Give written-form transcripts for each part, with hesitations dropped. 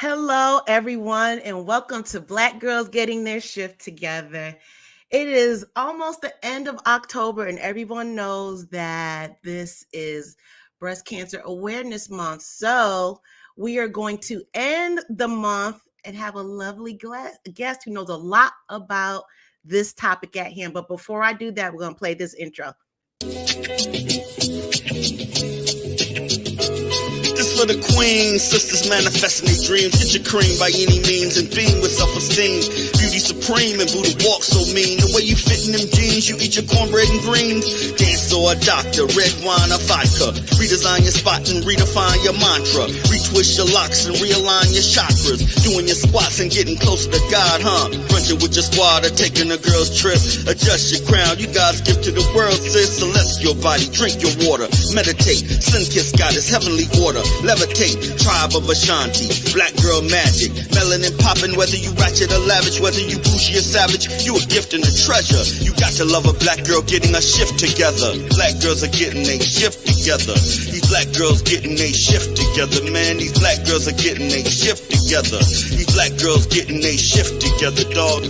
Hello, everyone, and welcome to Black Girls Getting Their Shift Together. It is almost the end of October, and everyone knows that this is Breast Cancer Awareness Month. So, we are going to end the month and have a lovely guest who knows a lot about this topic at hand. But before I do that, we're going to play this intro. For the queen, sisters manifesting their dreams. Get your cream by any means and beam with self-esteem. Beauty supreme and Buddha walk so mean. The way you fit in them jeans, you eat your cornbread and greens. Dance or a doctor, red wine or vodka. Redesign your spot and redefine your mantra. Retwist your locks and realign your chakras. Doing your squats and getting closer to God, huh? Brunching with your squad or taking a girl's trip. Adjust your crown, you God's gift to the world, sis. Celestial body, drink your water. Meditate, sun-kissed goddess, heavenly order. Levitate, tribe of Ashanti, black girl magic, melanin popping, whether you ratchet or lavish, whether you bougie or savage, you a gift and a treasure. You got to love a black girl getting a shift together. Black girls are getting a shift together. These black girls getting a shift together, man. These black girls are getting a shift together. These black girls getting a shift together, dog.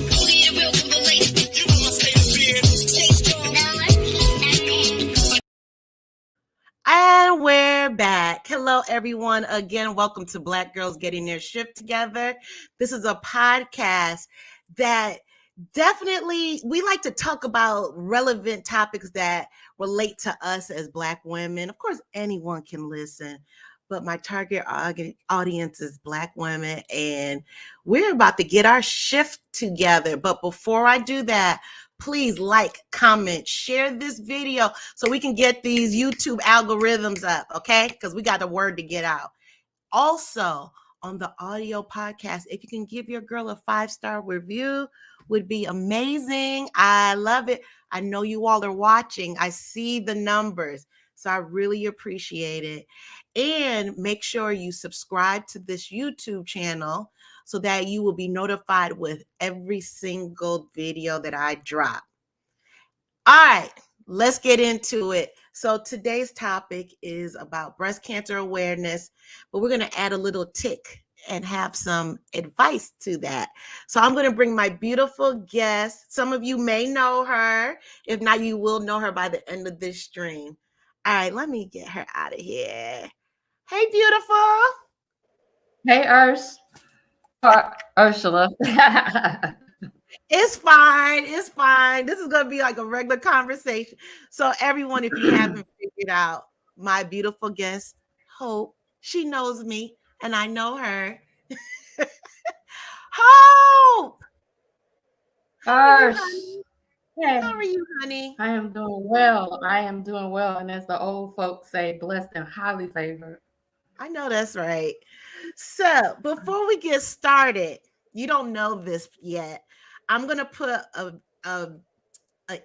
And we're back. Hello, everyone. Again, welcome to Black Girls Getting Their Shift Together. This is a podcast that definitely, we like to talk about relevant topics that relate to us as Black women. Of course, anyone can listen, but my target audience is Black women, and we're about to get our shift together. But before I do that, please like, comment, share this video so we can get these YouTube algorithms up, okay? Because we got the word to get out. Also, on the audio podcast, if you can give your girl a 5-star review, would be amazing. I love it. I know you all are watching. I see the numbers, so I really appreciate it. And make sure you subscribe to this YouTube channel so that you will be notified with every single video that I drop. All right, let's get into it. So today's topic is about breast cancer awareness, but we're going to add a little tick and have some advice to that. So I'm going to bring my beautiful guest. Some of you may know her. If not, you will know her by the end of this stream. All right, let me get her out of here. Hey, beautiful. Hey, Ursula. It's fine. It's fine. This is going to be like a regular conversation. So everyone, if you haven't figured out, my beautiful guest, Hope, she knows me and I know her. Hope! Hey. How are you, honey? I am doing well. And as the old folks say, blessed and highly favored. I know that's right. So before we get started, you don't know this yet. I'm going to put an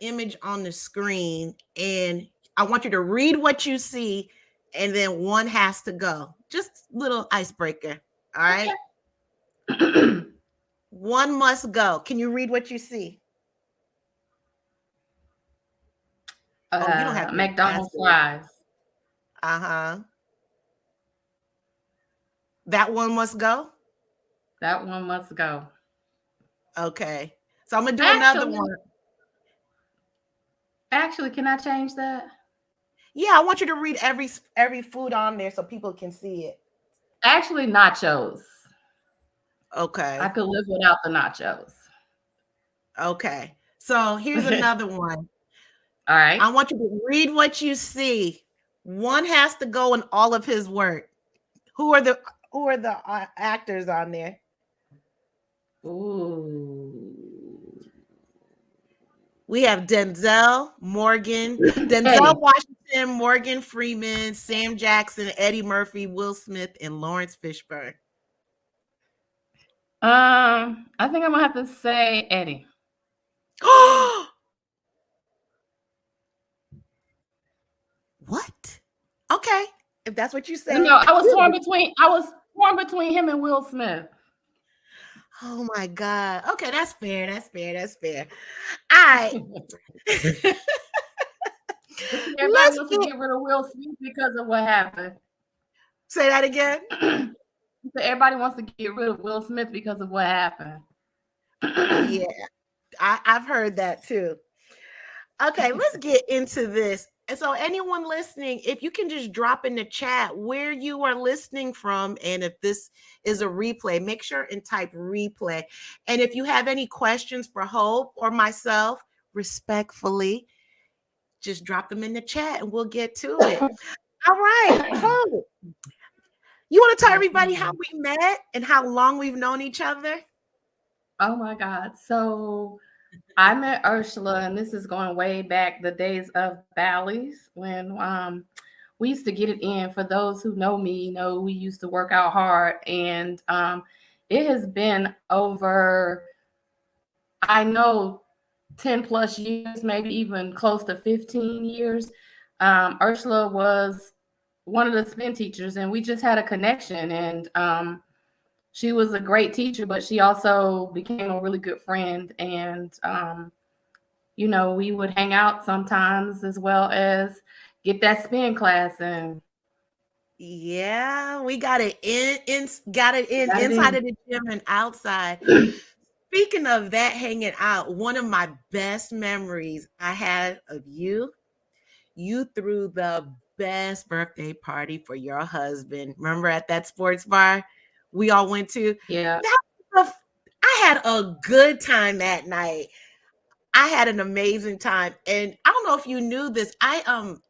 image on the screen, and I want you to read what you see, and then one has to go. Just little icebreaker. All right. Okay. One must go. Can you read what you see? You don't have McDonald's fries. Uh-huh. That one must go? That one must go. Okay. So I'm going to do another one. Actually, can I change that? Yeah, I want you to read every food on there so people can see it. Actually, nachos. Okay. I could live without the nachos. Okay. So here's another one. All right. I want you to read what you see. One has to go in all of his work. Who are the actors on there? Ooh. We have Denzel Washington, Morgan Freeman, Sam Jackson, Eddie Murphy, Will Smith, and Lawrence Fishburne. I think I'm gonna have to say Eddie. What? Okay, if that's what you say. No, I was torn between him and Will Smith. Oh my God. Okay, that's fair. All right. Everybody wants to get rid of Will Smith because of what happened. Say that again. Everybody wants to get rid of Will Smith because of what happened. Yeah, I've heard that too. Okay, let's get into this. And so, anyone listening, if you can just drop in the chat where you are listening from, and if this is a replay, make sure and type replay. And if you have any questions for Hope or myself, respectfully, just drop them in the chat and we'll get to it. All right, Hope, you want to tell Yes, everybody how ma'am. we met and how long we've known each other? Oh my God. So I met Ursula, and this is going way back the days of Bally's when we used to get it in. For those who know me, know we used to work out hard, and it has been over, I know, 10 plus years, maybe even close to 15 years. Ursula was one of the spin teachers, and we just had a connection. And she was a great teacher, but she also became a really good friend. And we would hang out sometimes as well as get that spin class and Yeah, we got it got it in got it inside in. of the gym and outside. Speaking of that, hanging out, one of my best memories I had of you threw the best birthday party for your husband. Remember at that sports bar we all went to? Yeah. That was I had a good time that night. I had an amazing time. And I don't know if you knew this. I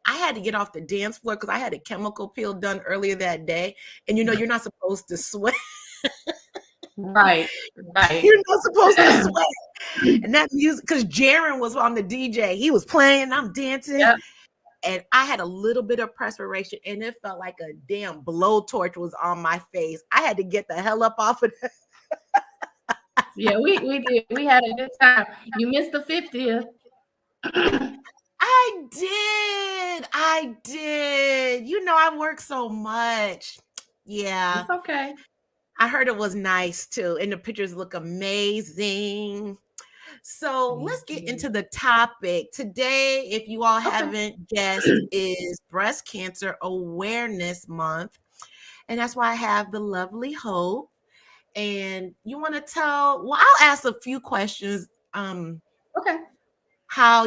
had to get off the dance floor because I had a chemical peel done earlier that day. And you're not supposed to sweat. Right. Right. You're not supposed to sweat. And that music, because Jaron was on the DJ, he was playing, and I'm dancing, Yep. and I had a little bit of perspiration, and it felt like a damn blowtorch was on my face. I had to get the hell up off of that. Yeah, we did. We had a good time. You missed the 50th. I did. I work so much. Yeah, It's okay. I heard it was nice too, and the pictures look amazing. So let's Thank get you. into the topic. Today, if you all Okay. haven't guessed, is Breast Cancer Awareness Month. And that's why I have the lovely Hope. And you want to I'll ask a few questions. Okay. How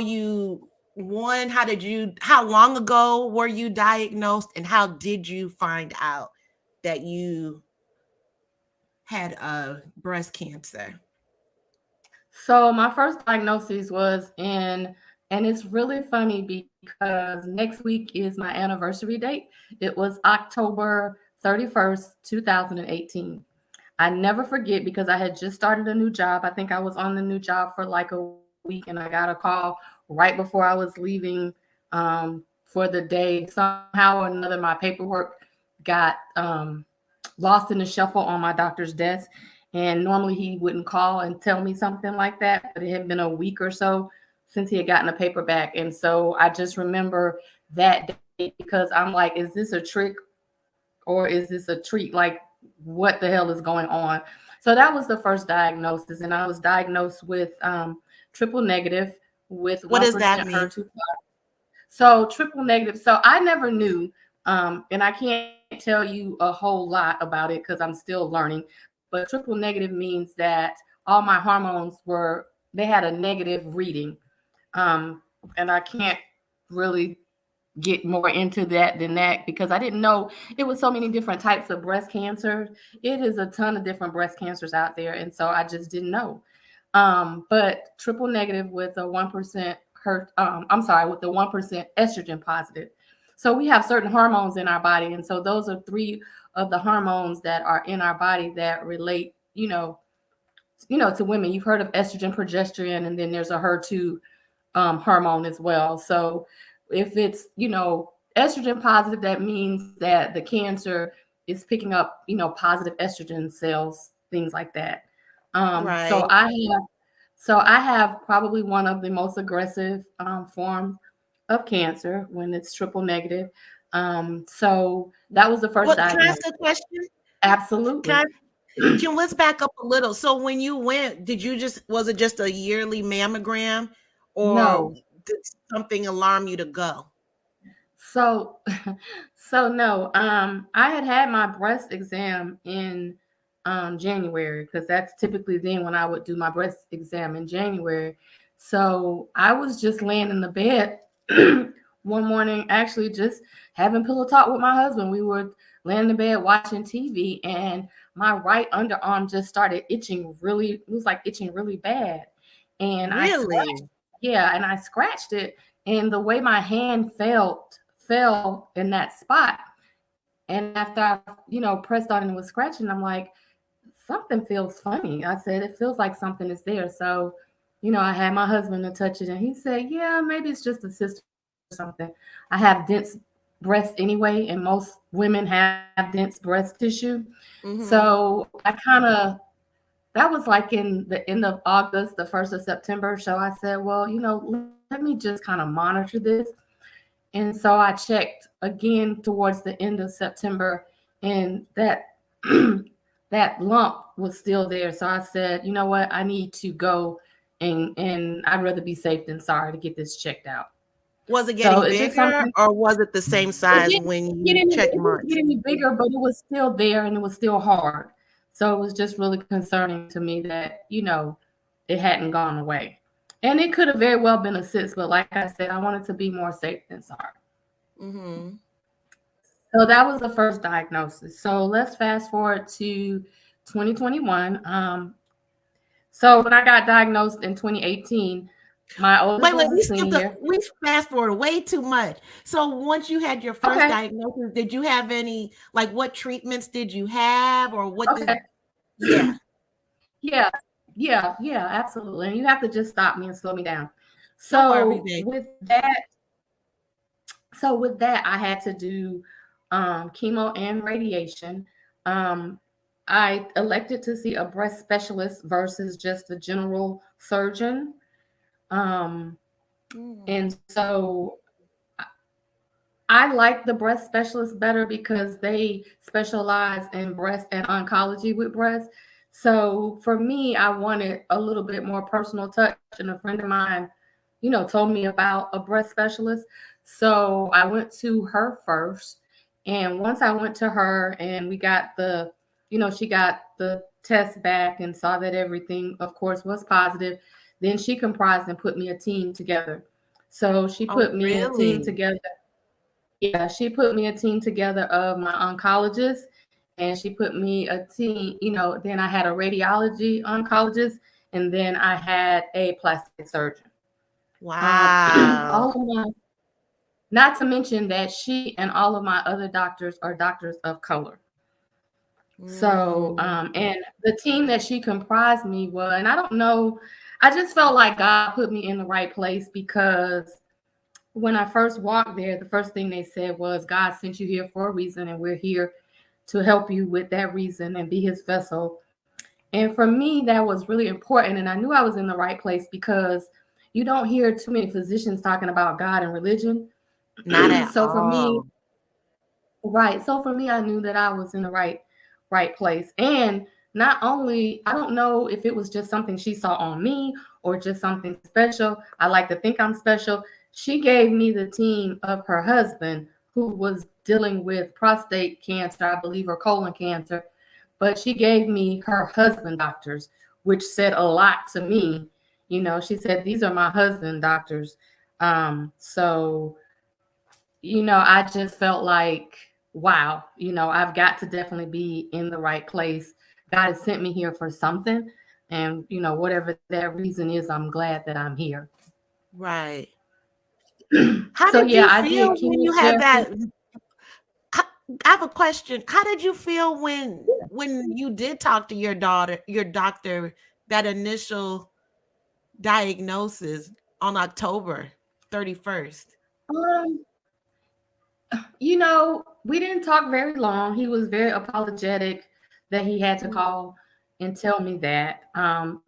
how long ago were you diagnosed, and how did you find out that you had breast cancer? So my first diagnosis was and it's really funny because next week is my anniversary date. It was October 31st, 2018. I never forget because I had just started a new job. I think I was on the new job for like a week, and I got a call right before I was leaving for the day. Somehow or another, my paperwork got lost in the shuffle on my doctor's desk. And normally he wouldn't call and tell me something like that, but it had been a week or so since he had gotten a paper back. And so I just remember that day because I'm like, is this a trick or is this a treat? Like, what the hell is going on? So that was the first diagnosis. And I was diagnosed with triple negative with What does that 1% mean? HER2. So triple negative. So I never knew, and I can't tell you a whole lot about it because I'm still learning. But triple negative means that all my hormones they had a negative reading, and I can't really get more into that than that because I didn't know it was so many different types of breast cancer. It is a ton of different breast cancers out there, and so I just didn't know. But triple negative with a 1% with the 1% estrogen positive. So we have certain hormones in our body, and so those are three of the hormones that are in our body that relate, to women. You've heard of estrogen, progesterone, and then there's a HER2 hormone as well. So if it's, estrogen positive, that means that the cancer is picking up, positive estrogen cells, things like that. Um, Right. so I have, so I have probably one of the most aggressive forms of cancer when it's triple negative. So that was the first What Can I diagnosis. ask a question? Can Absolutely. I Can let's back up a little. So when you went, was it just a yearly mammogram, or No. did something alarm you to go? So, so no, I had my breast exam in January, because that's typically then when I would do my breast exam in January. So I was just laying in the bed one morning, actually just having pillow talk with my husband. We were laying in the bed watching TV, and my right underarm just started itching really. It was like itching really bad, and I scratched. Really? Yeah, and I scratched it, and the way my hand fell in that spot. And after I, pressed on and was scratching, I'm like, something feels funny. I said, it feels like something is there. So, I had my husband to touch it, and he said, yeah, maybe it's just a cyst or something. I have dense breasts anyway, and most women have dense breast tissue. Mm-hmm. So I kind of, that was like in the end of August, the 1st of September. So I said, well, let me just kind of monitor this. And so I checked again towards the end of September, and that that lump was still there. So I said, you know what, I need to go, and I'd rather be safe than sorry to get this checked out. Was it So getting it's just bigger something. or was it the same It size didn't when get you any, checked it didn't get months? any bigger, but it was still there and it was still hard. So it was just really concerning to me that, it hadn't gone away. And it could have very well been a cyst, but like I said, I wanted to be more safe than sorry. Mm-hmm. So that was the first diagnosis. So let's fast forward to 2021. So when I got diagnosed in 2018, my oldest Wait, was a senior. we fast forward way too much. So once you had your first Okay. diagnosis, did you have any, like, what treatments did you have or what did, Okay. yeah, Yeah. Yeah, absolutely. And you have to just stop me and slow me down. no worries, So babe. with that, I had to do chemo and radiation. Um, I elected to see a breast specialist versus just a general surgeon. Um, Mm. and so I like the breast specialist better because they specialize in breast and oncology with breast. So for me, I wanted a little bit more personal touch. And a friend of mine, told me about a breast specialist. So I went to her first. And once I went to her and we got she got the test back and saw that everything, of course, was positive. Then she comprised and put me a team together. So she Oh, put me a team really? together. Yeah, she put me a team together of my oncologist, and she put me a team, then I had a radiology oncologist, and then I had a plastic surgeon. Wow. All of my, not to mention that she and all of my other doctors are doctors of color. So, Mm. and the team that she comprised me was, and I don't know, I just felt like God put me in the right place because when I first walked there, the first thing they said was, God sent you here for a reason, and we're here to help you with that reason and be his vessel. And for me, that was really important. And I knew I was in the right place because you don't hear too many physicians talking about God and religion. Not at So for me, all. right. So for me, I knew that I was in the right place. And not only, I don't know if it was just something she saw on me or just something special. I like to think I'm special. She gave me the team of her husband who was dealing with prostate cancer, I believe, or colon cancer. But she gave me her husband doctors, which said a lot to me. She said, these are my husband doctors. So I just felt like, wow, I've got to definitely be in the right place. God has sent me here for something. And, whatever that reason is, I'm glad that I'm here. Right. How So, did yeah, you I did feel when you had chemotherapy. that? I I have a question. How did you feel when you did talk to your doctor, that initial diagnosis on October 31st? Um, we didn't talk very long. He was very apologetic that he had to Mm. call and tell me that,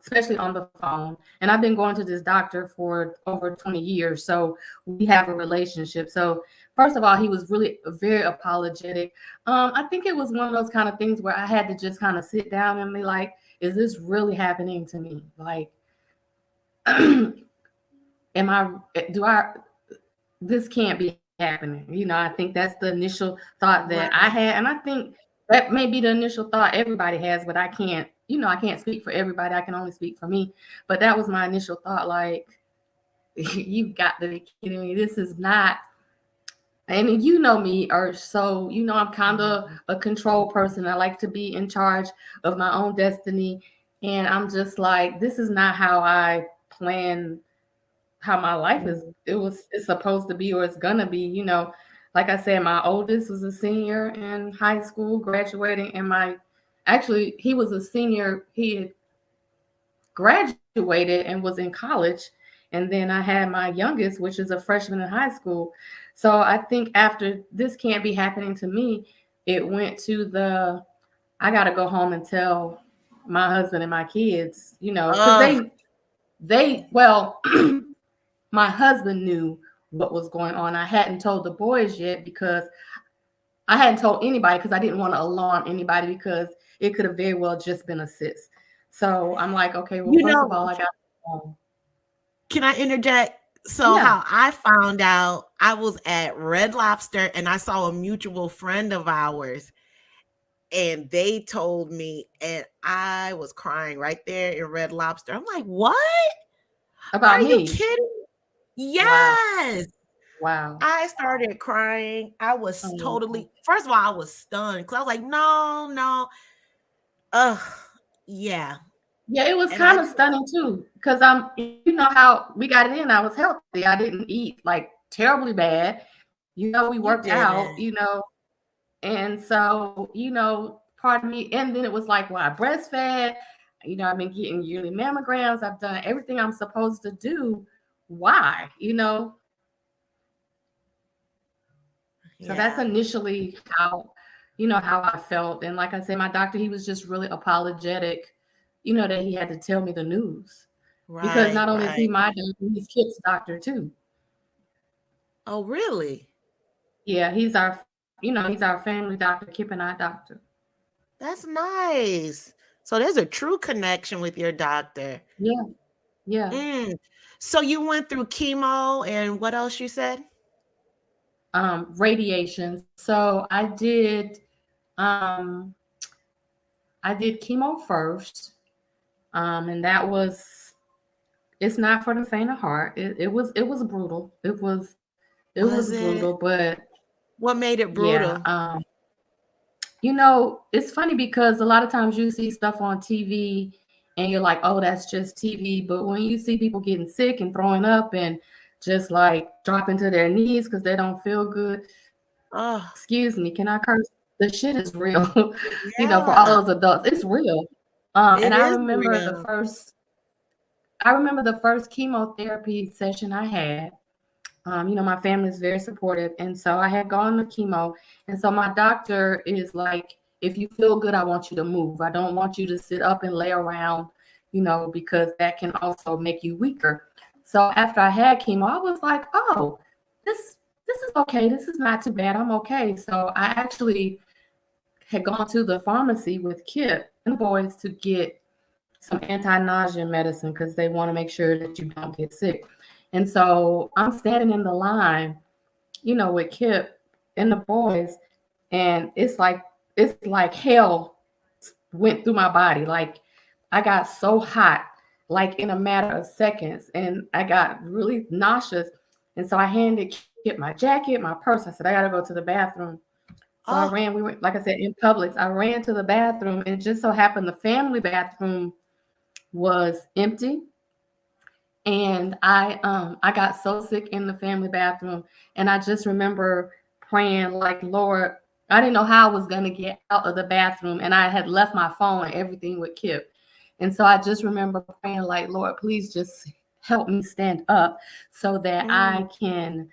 especially on the phone. And I've been going to this doctor for over 20 years. So we have a relationship. So, first of all, he was really very apologetic. I think it was one of those kind of things where I had to just kind of sit down and be like, is this really happening to me? Like, am I, do I, this can't be happening. I think that's the initial thought that I Right. had, and I think that may be the initial thought everybody has, but I can't speak for everybody. I can only speak for me. But that was my initial thought, like, you've got to be kidding me. This is not. And you know me, or so I'm kind of a control person. I like to be in charge of my own destiny, and I'm just like, this is not how I plan how my life is. It's supposed to be, or it's gonna be. Like I said, my oldest was a senior in high school, graduating, and actually he was a senior. He had graduated and was in college. And then I had my youngest, which is a freshman in high school. So I think after this can't be happening to me, it went to I got to go home and tell my husband and my kids, because Oh, well, my husband knew what was going on. I hadn't told the boys yet because I hadn't told anybody because I didn't want to alarm anybody because it could have very well just been a cyst. So I'm like, okay, well, you first of know, all, I got home. can I interject? So Yeah, how I found out, I was at Red Lobster and I saw a mutual friend of ours and they told me and I was crying right there in Red Lobster. I'm like, "What? about Are you me. kidding?" Wow, Yes. wow. I started crying. I was Oh, totally, first of all, I was stunned cuz I was like, "No, no." Ugh. Yeah. yeah, it was And I kind of just, stunning too, because how we got it in. I was healthy. I didn't eat like terribly bad. We you worked out. didn't. And so, part of me, and then it was like, well, I breastfed, I've been getting yearly mammograms, I've done everything I'm supposed to do. Why? So that's Yeah. initially how I felt. And like I said, my doctor, he was just really apologetic, that he had to tell me the news. Because Right, not only is he right. my doctor, he's Kip's doctor too. Oh, really? Yeah, he's our family doctor, Kip and I doctor. That's nice. So there's a true connection with your doctor. Yeah, yeah. Mm. So you went through chemo and what else you said? Radiation. So um I did chemo first. And that was it's not for the faint of heart. It was brutal. It was Was brutal, it? but What made it yeah. brutal? It's funny because a lot of times you see stuff on TV and you're like, oh, that's just TV. But when you see people getting sick and throwing up and just like dropping to their knees because they don't feel good, Oh, excuse me, can I curse? The shit is real. For all yeah. those adults, it's real. It And I is remember the real. first I remember the first chemotherapy session I had. My family is very supportive. And so I had gone to chemo. And so my doctor is like, if you feel good, I want you to move. I don't want you to sit up and lay around, because that can also make you weaker. So after I had chemo, I was like, oh, this is okay. This is not too bad. I'm okay. So I actually had gone to the pharmacy with Kip and the boys to get some anti-nausea medicine because they want to make sure that you don't get sick. And so I'm standing in the line, with Kip and the boys, and it's like hell went through my body. Like I got so hot, like in a matter of seconds, and I got really nauseous. And so I handed Kip my jacket, my purse. I said, I gotta go to the bathroom. So I Oh, ran. We went, like I said, in Publix. I ran to the bathroom, and it just so happened the family bathroom was empty. And I got so sick in the family bathroom. And I just remember praying, like, Lord, I didn't know how I was gonna get out of the bathroom. And I had left my phone and everything with Kip. And so I just remember praying, like, Lord, please just help me stand up so that mm, I can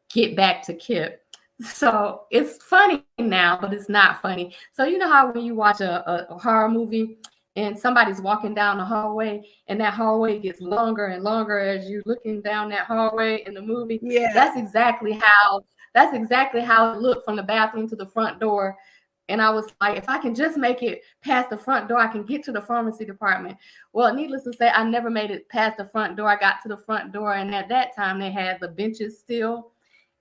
get back to Kip. So it's funny now, but it's not funny. So you know how when you watch a horror movie and somebody's walking down the hallway and that hallway gets longer and longer as you're looking down that hallway in the movie? yeah. That's exactly how it looked from the bathroom to the front door. And I was like, if I can just make it past the front door, I can get to the pharmacy department. Well, needless to say, I never made it past the front door. I got to the front door, and at that time they had the benches still.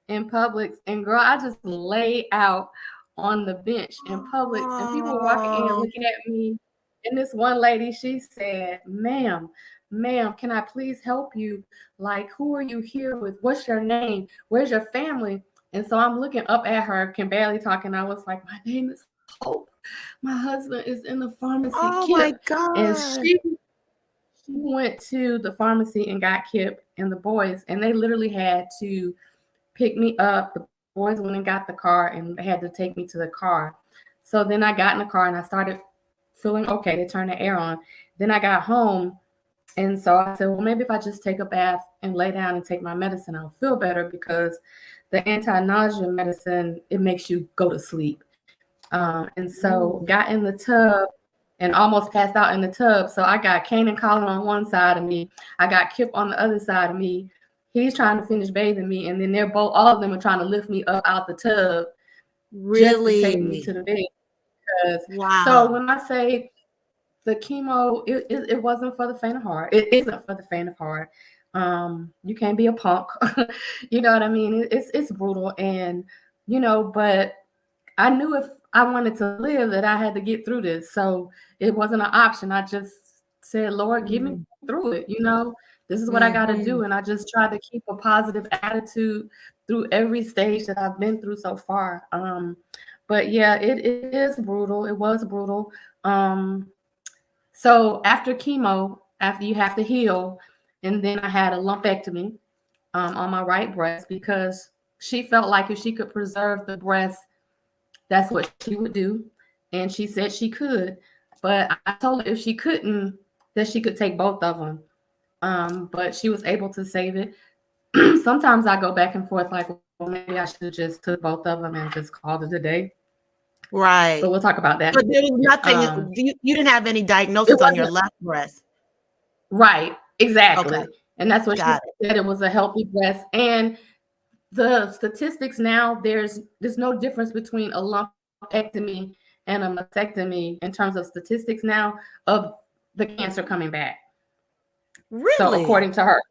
in Publix, and girl, I just lay out on the bench in Publix, and people were walking in Oh, looking at me. And this one lady, she said, ma'am, can I please help you? Like, who are you here with? What's your name? Where's your family? And so I'm looking up at her, can barely talk, and I was like, my name is Hope. My husband is in the pharmacy, oh Kip. my And God. she went to the pharmacy and got Kip and the boys, and they literally had to pick me up. The boys went and got the car and they had to take me to the car. So then I got in the car and I started feeling okay. They turned the air on. Then I got home. And so I said, well, maybe if I just take a bath and lay down and take my medicine, I'll feel better, because the anti-nausea medicine, it makes you go to sleep. And so Ooh. got in the tub and almost passed out in the tub. So I got Kane and Colin on one side of me. I got Kip on the other side of me. He's trying to finish bathing me. And then they're both, all of them are trying to lift me up out the tub just to take me Really? to the bed. Because, so Wow. when I say the chemo, it wasn't for the faint of heart. It isn't for the faint of heart. You can't be a punk. You know what I mean? It's brutal. And, but I knew if I wanted to live that I had to get through this. So it wasn't an option. I just said, Lord, get me Mm-hmm. through it. This is what I got to Mm-hmm. do. And I just tried to keep a positive attitude through every stage that I've been through so far. But yeah, it is brutal. It was brutal. So after chemo, after you have to heal, and then I had a lumpectomy on my right breast, because she felt like if she could preserve the breast, that's what she would do. And she said she could. But I told her if she couldn't, that she could take both of them. But she was able to save it. Sometimes I go back and forth like, well, maybe I should have just took both of them and just called it a day. But Right. we'll talk about that. But there was nothing, Um, you didn't have any it diagnosis on your wasn't left breast. right, Okay. exactly. And that's what she Got it. said. It was a healthy breast. And the statistics now, there's no difference between a lumpectomy and a mastectomy in terms of statistics now of the cancer coming back. So Really? according to her,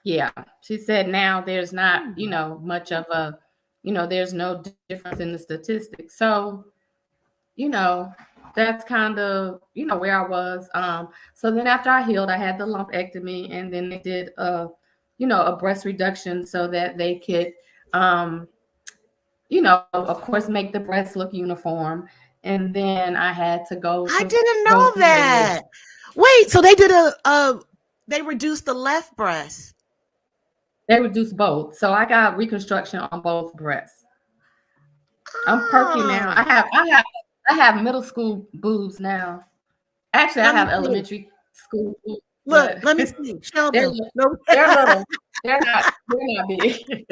yeah, she said now there's not, Hmm. much of a, there's no difference in the statistics. So, you know, that's kind of, where I was. So then after I healed, I had the lumpectomy, and then they did a breast reduction so that they could, um, of course, make the breast look uniform. And then I had to I go didn't through know radiation. that. Wait, so they did they reduced the left breast. They reduced both. So I got reconstruction on both breasts. I'm perky now. Oh, I have middle school boobs now. Actually, I let me have see. elementary school boobs, Look, but let me see. Show they're them. No. they're little. They're not big.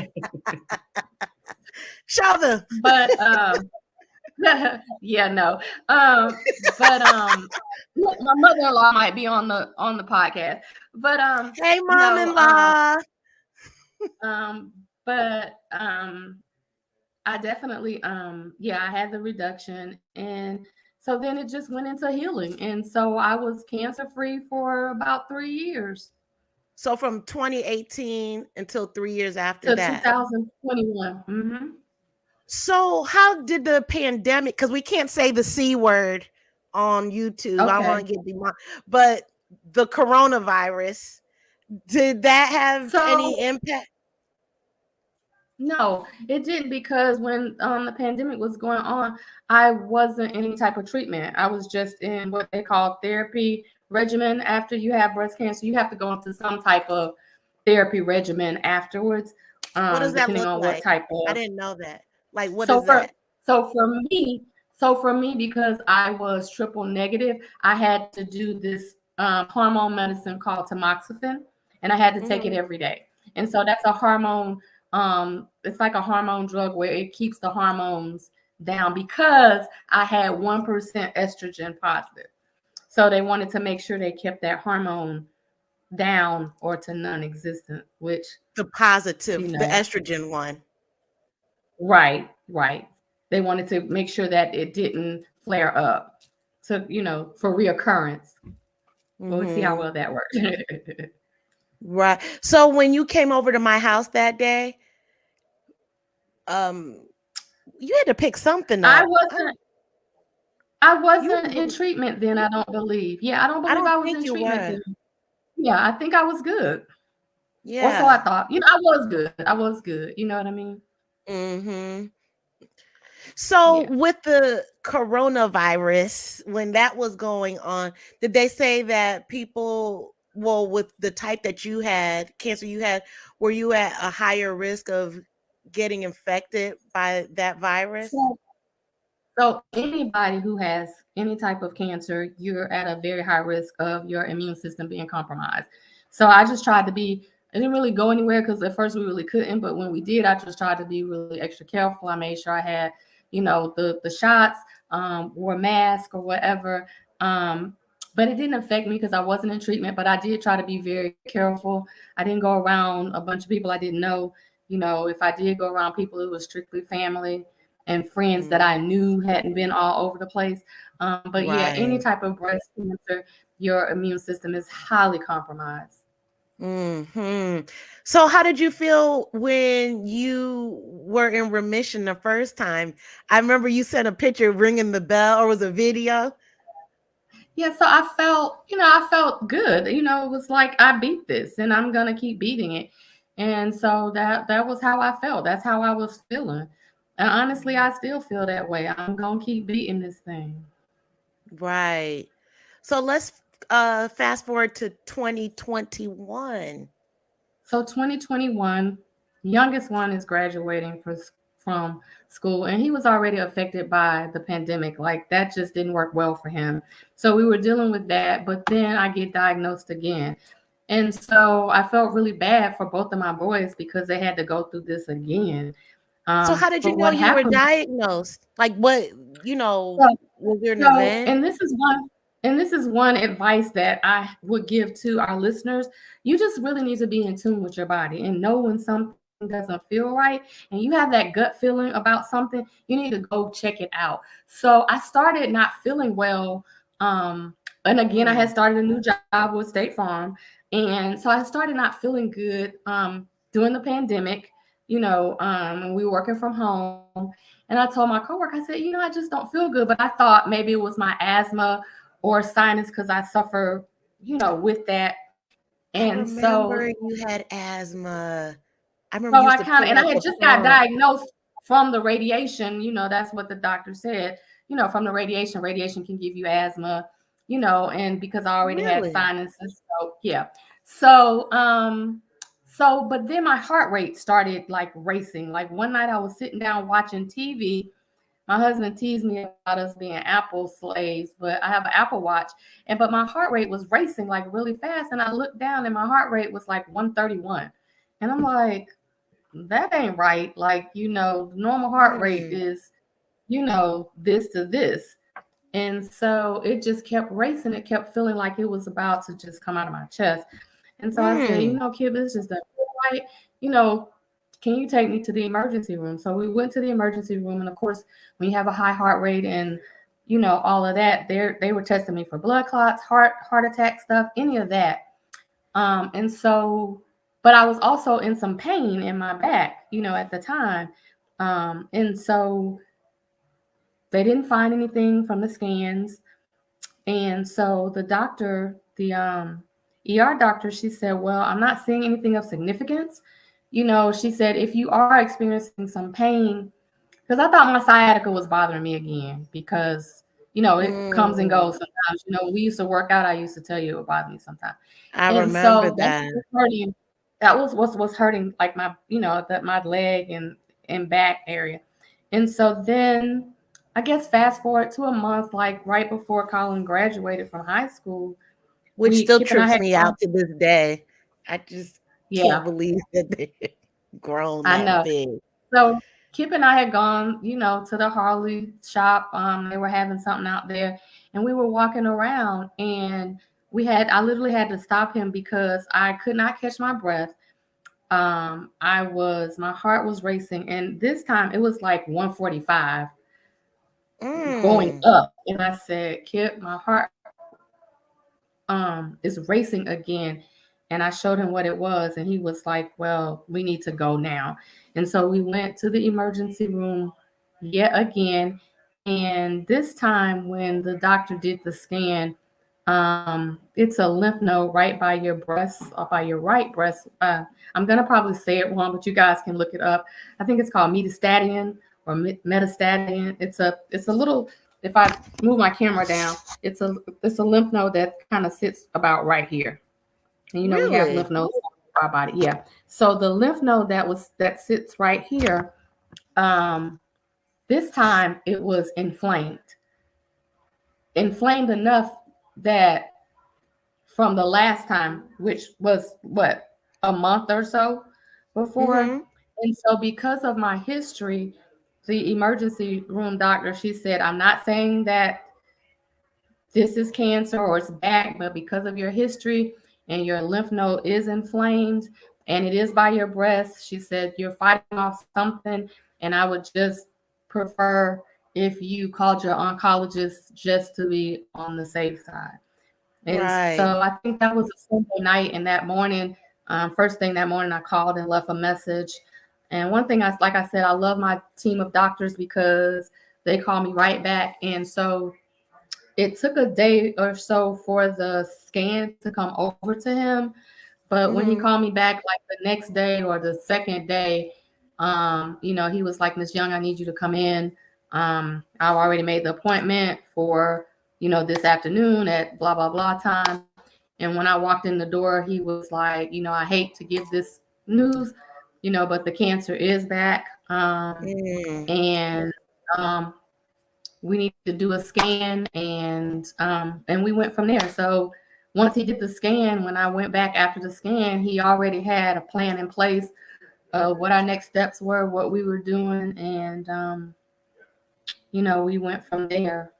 Show them. But yeah, no. But look, my mother-in-law might be on the podcast. But Hey, no, mom-in-law. um, but I definitely yeah, I had the reduction, and so then it just went into healing. And so I was cancer free for about 3 years So from 2018 until 3 years after to that. 2021. So how did the pandemic, because we can't say the C word on YouTube. I don't Okay. want to get but the coronavirus, did that have So any impact? no, it didn't, because when the pandemic was going on, I wasn't in any type of treatment. I was just in what they call therapy regimen. After you have breast cancer, you have to go into some type of therapy regimen afterwards, What does that depending look on what like? type I of. didn't know that. Like, what So is for that? so for me, because I was triple negative, I had to do this hormone medicine called tamoxifen, and I had to take it Mhm. every day. And so that's a hormone. It's like a hormone drug where it keeps the hormones down, because I had 1% estrogen positive. So they wanted to make sure they kept that hormone down or to non-existent, which The you positive, the know, estrogen one. right. They wanted to make sure that it didn't flare up, so for reoccurrence. Well, we see how Hmm. well that worked. Right. So when you came over to my house that day, um you had to pick something I up. wasn't I You wasn't in were- treatment then, I don't believe. Yeah, I don't I believe don't I was think in you treatment were. then. Yeah, I think I was good. Or so I Yeah. thought. I was good. I was good. You know what I mean? Mhm. So Yeah. with the coronavirus, when that was going on, did they say that people, well, with the type that you had, cancer you had, were you at a higher risk of getting infected by that virus? So So anybody who has any type of cancer, you're at a very high risk of your immune system being compromised. So I just tried to be, I didn't really go anywhere because at first we really couldn't, but when we did, I just tried to be really extra careful. I made sure I had, the shots, wore a mask or whatever. But it didn't affect me because I wasn't in treatment, but I did try to be very careful. I didn't go around a bunch of people I didn't know. If I did go around people, it was strictly family and friends that Mm, I knew hadn't been all over the place. But yeah, any right. type of breast cancer, your immune system is highly compromised. Hmm. So how did you feel when you were in remission the first time? I remember you sent a picture ringing the bell, or was a video? Yeah, so I felt good. It was like I beat this and I'm gonna keep beating it. And so that was how I felt. That's how I was feeling. And honestly, I still feel that way. I'm gonna keep beating this thing. Right. So let's fast forward to 2021. So 2021, youngest one is graduating from school, and he was already affected by the pandemic. Like that just didn't work well for him. So we were dealing with that, but then I get diagnosed again. And so I felt really bad for both of my boys because they had to go through this again. So how did But you know what you were happened? diagnosed? Like what, So, was there an so, event? and this is one advice that I would give to our listeners. You just really need to be in tune with your body and know when something doesn't feel right and you have that gut feeling about something, you need to go check it out. So I started not feeling well. And again, I had Mm, started a new job with State Farm. And so I started not feeling good during the pandemic, and we were working from home. And I told my coworker, I said, I just don't feel good. But I thought maybe it was my asthma or sinus because I suffer, with that. I And so, remember you had asthma. I remember so you I used to kind of, pull and I out had the just got pump. diagnosed from the radiation. That's what the doctor said. From the radiation can give you asthma. And because I already had Really? sinuses, so yeah. So, but then my heart rate started like racing. Like one night I was sitting down watching TV. My husband teased me about us being Apple slaves, but I have an Apple Watch, but my heart rate was racing like really fast, and I looked down, and my heart rate was like 131, and I'm like, that ain't right. Like, normal heart rate Mm, is, this to this. And so it just kept racing. It kept feeling like it was about to just come out of my chest. And so I said, mm. Kid, this just doesn't feel right. You know, can you take me to the emergency room? So we went to the emergency room. And of course, when you have a high heart rate and, all of that, they were testing me for blood clots, heart attack stuff, any of that. And so, but I was also in some pain in my back, at the time. And so they didn't find anything from the scans. And so the ER doctor, she said, well, I'm not seeing anything of significance. She said, if you are experiencing some pain, because I thought my sciatica was bothering me again because, it comes and goes Mm. sometimes. When we used to work out, I used to tell you it would bother me sometimes. I And remember so that that. was hurting. That was hurting like my, that my leg and back area. And so then I guess fast forward to a month, like right before Colin graduated from high school, Which still Kip and I trips had me gone. out to this day. I just Yeah, can't believe that they grown I that know. big. So Kip and I had gone, to the Harley shop. They were having something out there, and we were walking around, and I literally had to stop him because I could not catch my breath. My heart was racing, and this time it was like 145 going Mm. up, and I said, Kip, my heart is racing again. and I showed him what it was, and he was like, "Well, we need to go now." And so we went to the emergency room yet again. And this time, when the doctor did the scan, it's a lymph node right by your breast, or by your right breast. I'm gonna probably say it wrong, but you guys can look it up. I think it's called metastatin or metastatin. It's a little. If I move my camera down, it's a lymph node that kind of sits about right here. And we have lymph Really? nodes in our body. Yeah. So the lymph node that sits right here, um, this time it was inflamed enough that from the last time, which was what, a month or so before. Mm-hmm. And so because of my history, the emergency room doctor, she said, I'm not saying that this is cancer or it's back, but because of your history and your lymph node is inflamed and it is by your breast, she said you're fighting off something, and I would just prefer if you called your oncologist just to be on the safe side. And Right. so I think that was a Sunday night, and that morning, first thing that morning, I called and left a message. And one thing, like I said, I love my team of doctors because they call me right back. And so it took a day or so for the scan to come over to him. But when he Mm-hmm. called me back, like the next day or the second day, he was like, Miss Young, I need you to come in. I've already made the appointment for, this afternoon at blah, blah, blah time. And when I walked in the door, he was like, I hate to give this news, but the cancer is back. Mm. And um, we need to do a scan, and we went from there. So once he did the scan, when I went back after the scan, he already had a plan in place of what our next steps were, what we were doing, and we went from there.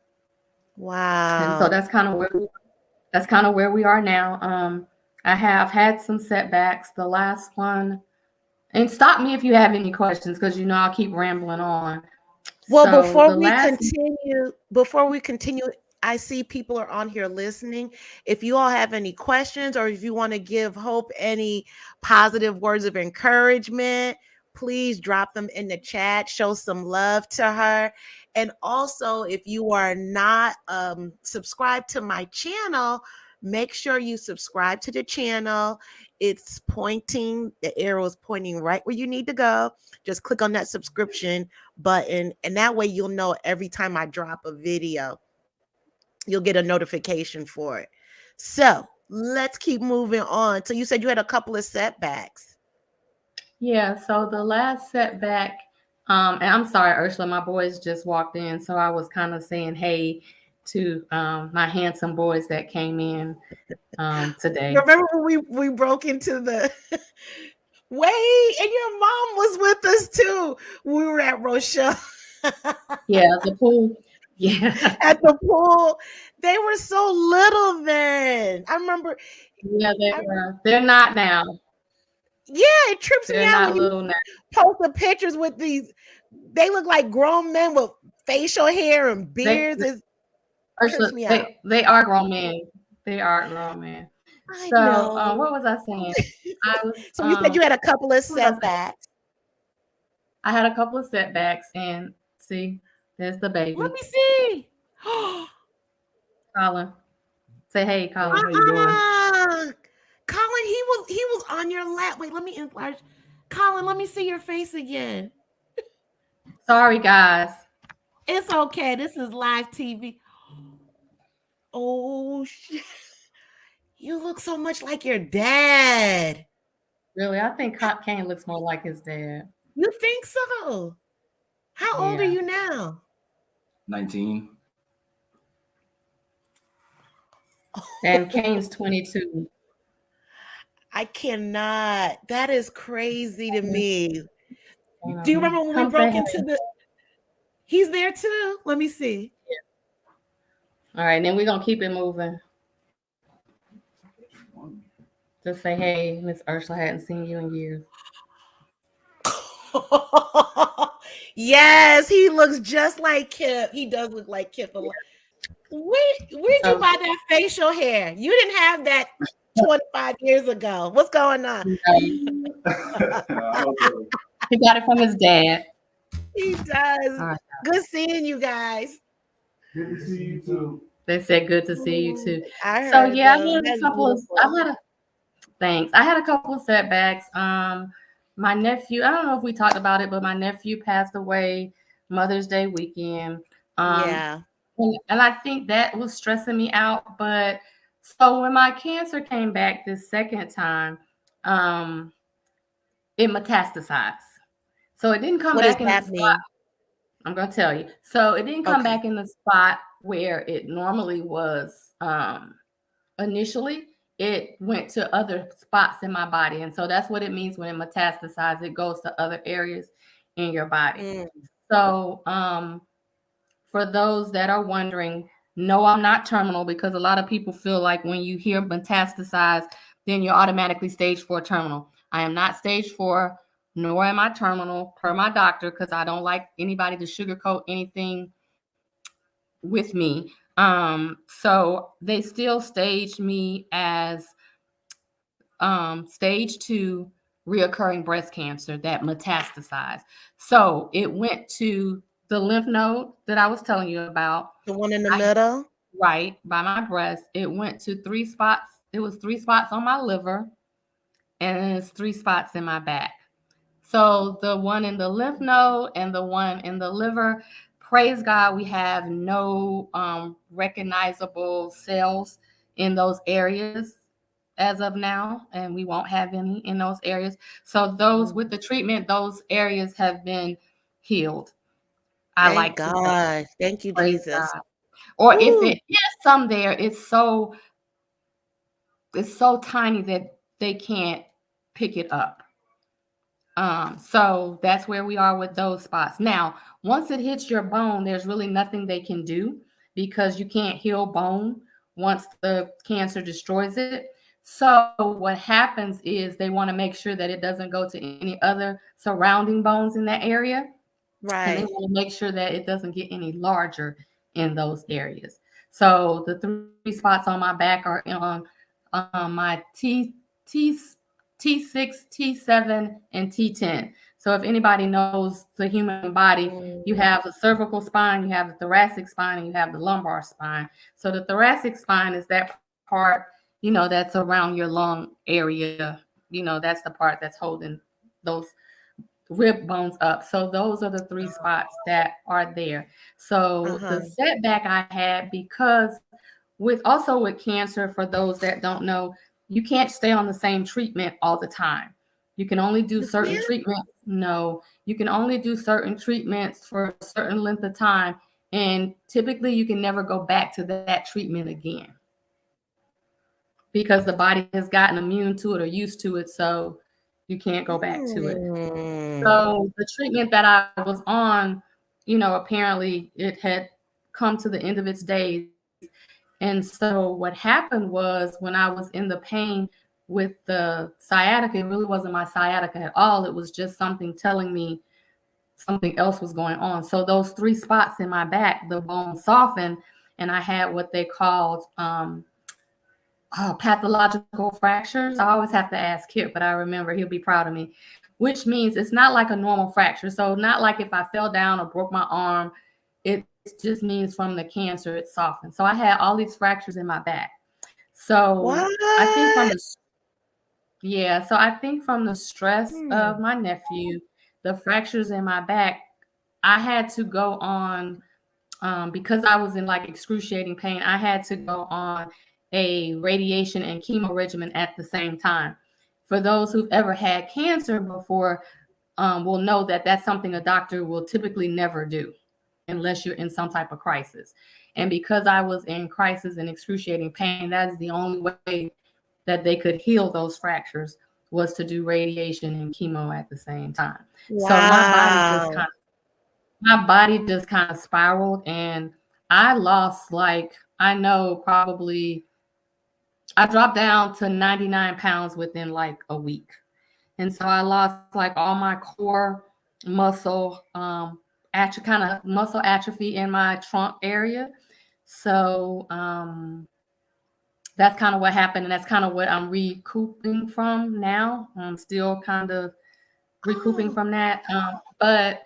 And so Wow. that's kind of where we are now. I have had some setbacks. The last one, and stop me if you have any questions, because I'll keep rambling on. Well, So the last, before we continue, I see people are on here listening. If you all have any questions or if you want to give Hope any positive words of encouragement, please drop them in the chat. Show some love to her. And also, if you are not subscribed to my channel, make sure you subscribe to the channel. The arrow is pointing right where you need to go. Just click on that subscription button, and that way you'll know every time I drop a video. You'll get a notification for it. So let's keep moving on. So you said you had a couple of setbacks. yeah, so the last setback, and I'm sorry, Ursula, my boys just walked in, so I was kind of saying hey to my handsome boys that came in today. Remember when we broke into the wait, and your mom was with us too. We were at Rochelle. Yeah, the pool. Yeah, At the pool. They were so little then. I remember yeah, they I were. They're not now. yeah, it trips me They're out not when you little now. post the pictures with these. They look like grown men with facial hair and They, beards. It trips Ursula, me out. they are grown men. They are grown men. I So, know. what was I saying? I was, So you said you had a couple of what was I saying? setbacks. I had a couple of setbacks, and see, there's the Let baby, me see. Colin. Say hey, Colin. How you doing? uh-uh. Colin, he was on your lap. Wait, let me enlarge. Colin, let me see your face again. Sorry, guys. It's okay. This is live TV. Oh shit. You look so much like your dad. Really, I think Kane looks more like his dad. You think so? How old are Yeah. you now? 19. And Kane's 22. I cannot. That is crazy to me. Do you Mhm. remember when we Come say broke hey. into the He's there too? Let me see. All right, then we're gonna keep it moving. Just say hey, Miss Ursula. Hadn't seen you in years. Yes, he looks just like Kip. He does look like Kip a lot. Where'd you So buy that facial hair? You didn't have that 25 years ago. What's going on? you know, he got it from his dad. He does. All right. Good seeing you guys. Good to see you too. They said good to see you too. I So heard yeah, them. That's I beautiful. had a thanks. I had a couple of setbacks. My nephew, I don't know if we talked about it, but my nephew passed away Mother's Day weekend. Um, Yeah. and I think that was stressing me out. But so when my cancer came back this second time, um, it metastasized. So it didn't come What does back in the that spot. mean? I'm gonna tell you. So it didn't come Okay. back in the spot where it normally was. Initially. It went to other spots in my body, and so that's what it means when it metastasizes. It goes to other areas in your body. Mm, So, for those that are wondering, no, I'm not terminal, because a lot of people feel like when you hear metastasize, then you're automatically stage 4 terminal. I am not stage 4, nor am I terminal per my doctor, because I don't like anybody to sugarcoat anything with me. So they still staged me as stage 2 reoccurring breast cancer that metastasized. So it went to the lymph node that I was telling you about. the one in the I, middle? right by my breast. It went to 3 spots. It was 3 spots on my liver, and it's 3 spots in my back. So the one in the lymph node and the one in the liver, praise God, we have no recognizable cells in those areas as of now, and we won't have any in those areas. So those with the treatment, those areas have been healed. I Thank like to say, God. Thank you, praise Jesus. God. Or if Woo. it is some there, it's so tiny that they can't pick it up. So that's where we are with those spots. Now, once it hits your bone, there's really nothing they can do, because you can't heal bone once the cancer destroys it. So what happens is they want to make sure that it doesn't go to any other surrounding bones in that area, and they Right. want to make sure that it doesn't get any larger in those areas. So the 3 spots on my back are on my T T6, T7, and T10. So if anybody knows the human body, you Mm, have the cervical spine, you have the thoracic spine, and you have the lumbar spine. So the thoracic spine is that part, that's around your lung area. That's the part that's holding those rib bones up. So those are the 3 spots that are there. So the uh-huh. setback I had, because with cancer, for those that don't know, you can't stay on the same treatment all the time. You can only do You certain can't? treatments. No, you can only do certain treatments for a certain length of time. And typically you can never go back to that treatment again, because the body has gotten immune to it or used to it. So you can't go back to it. Mm. So the treatment that I was on, apparently it had come to the end of its days. And so what happened was, when I was in the pain with the sciatica, it really wasn't my sciatica at all. It was just something telling me something else was going on. So those 3 spots in my back, the bone softened, and I had what they called pathological fractures. I always have to ask Kip, but I remember he'll be proud of me, which means it's not like a normal fracture. So not like if I fell down or broke my arm. It just means from the cancer it softened. So I had all these fractures in my back. So I think from What? the yeah, so I think from the stress Hmm. of my nephew, the fractures in my back, I had to go on, because I was in like excruciating pain. I had to go on a radiation and chemo regimen at the same time. For those who've ever had cancer before, will know that that's something a doctor will typically never do unless you're in some type of crisis. And because I was in crisis and excruciating pain, that is the only way that they could heal those fractures, was to do radiation and chemo at the same time. So Wow. my body just kind of spiraled, and I lost, like, I know, probably I dropped down to 99 pounds within like a week. And so I lost like all my core muscle, kind of muscle atrophy in my trunk area. So that's kind of what happened, and that's kind of what I'm recouping from now. I'm still kind of recouping Oh, from that. But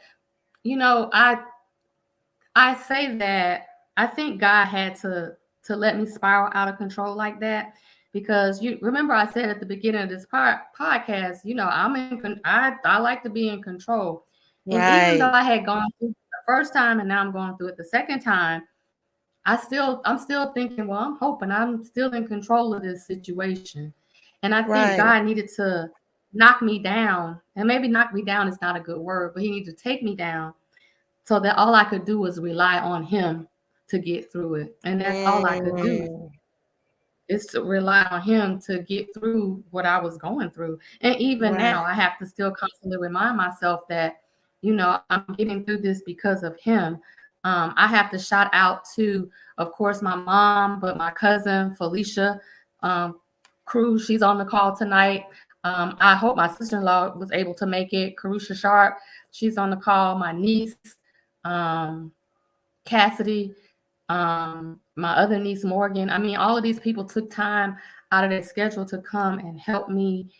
you know, I say that I think God had to let me spiral out of control like that, because you remember I said at the beginning of this podcast, you know, I like to be in control, and even though right, I had gone through it the first time and now I'm going through it the second time, I'm still thinking, well, I'm hoping I'm still in control of this situation. And I think right. God needed to knock me down. And maybe knock me down is not a good word, but he needed to take me down so that all I could do was rely on him to get through it. And that's all I could do, Mm, is to rely on him to get through what I was going through. And even right, now, I have to still constantly remind myself that, you know, I'm getting through this because of him. I have to shout out to, of course, my mom, but my cousin, Felicia Cruz, she's on the call tonight. I hope my sister-in-law was able to make it. Karusha Sharp, she's on the call. My niece, um, Cassidy, my other niece Morgan. I mean, all of these people took time out of their schedule to come and help me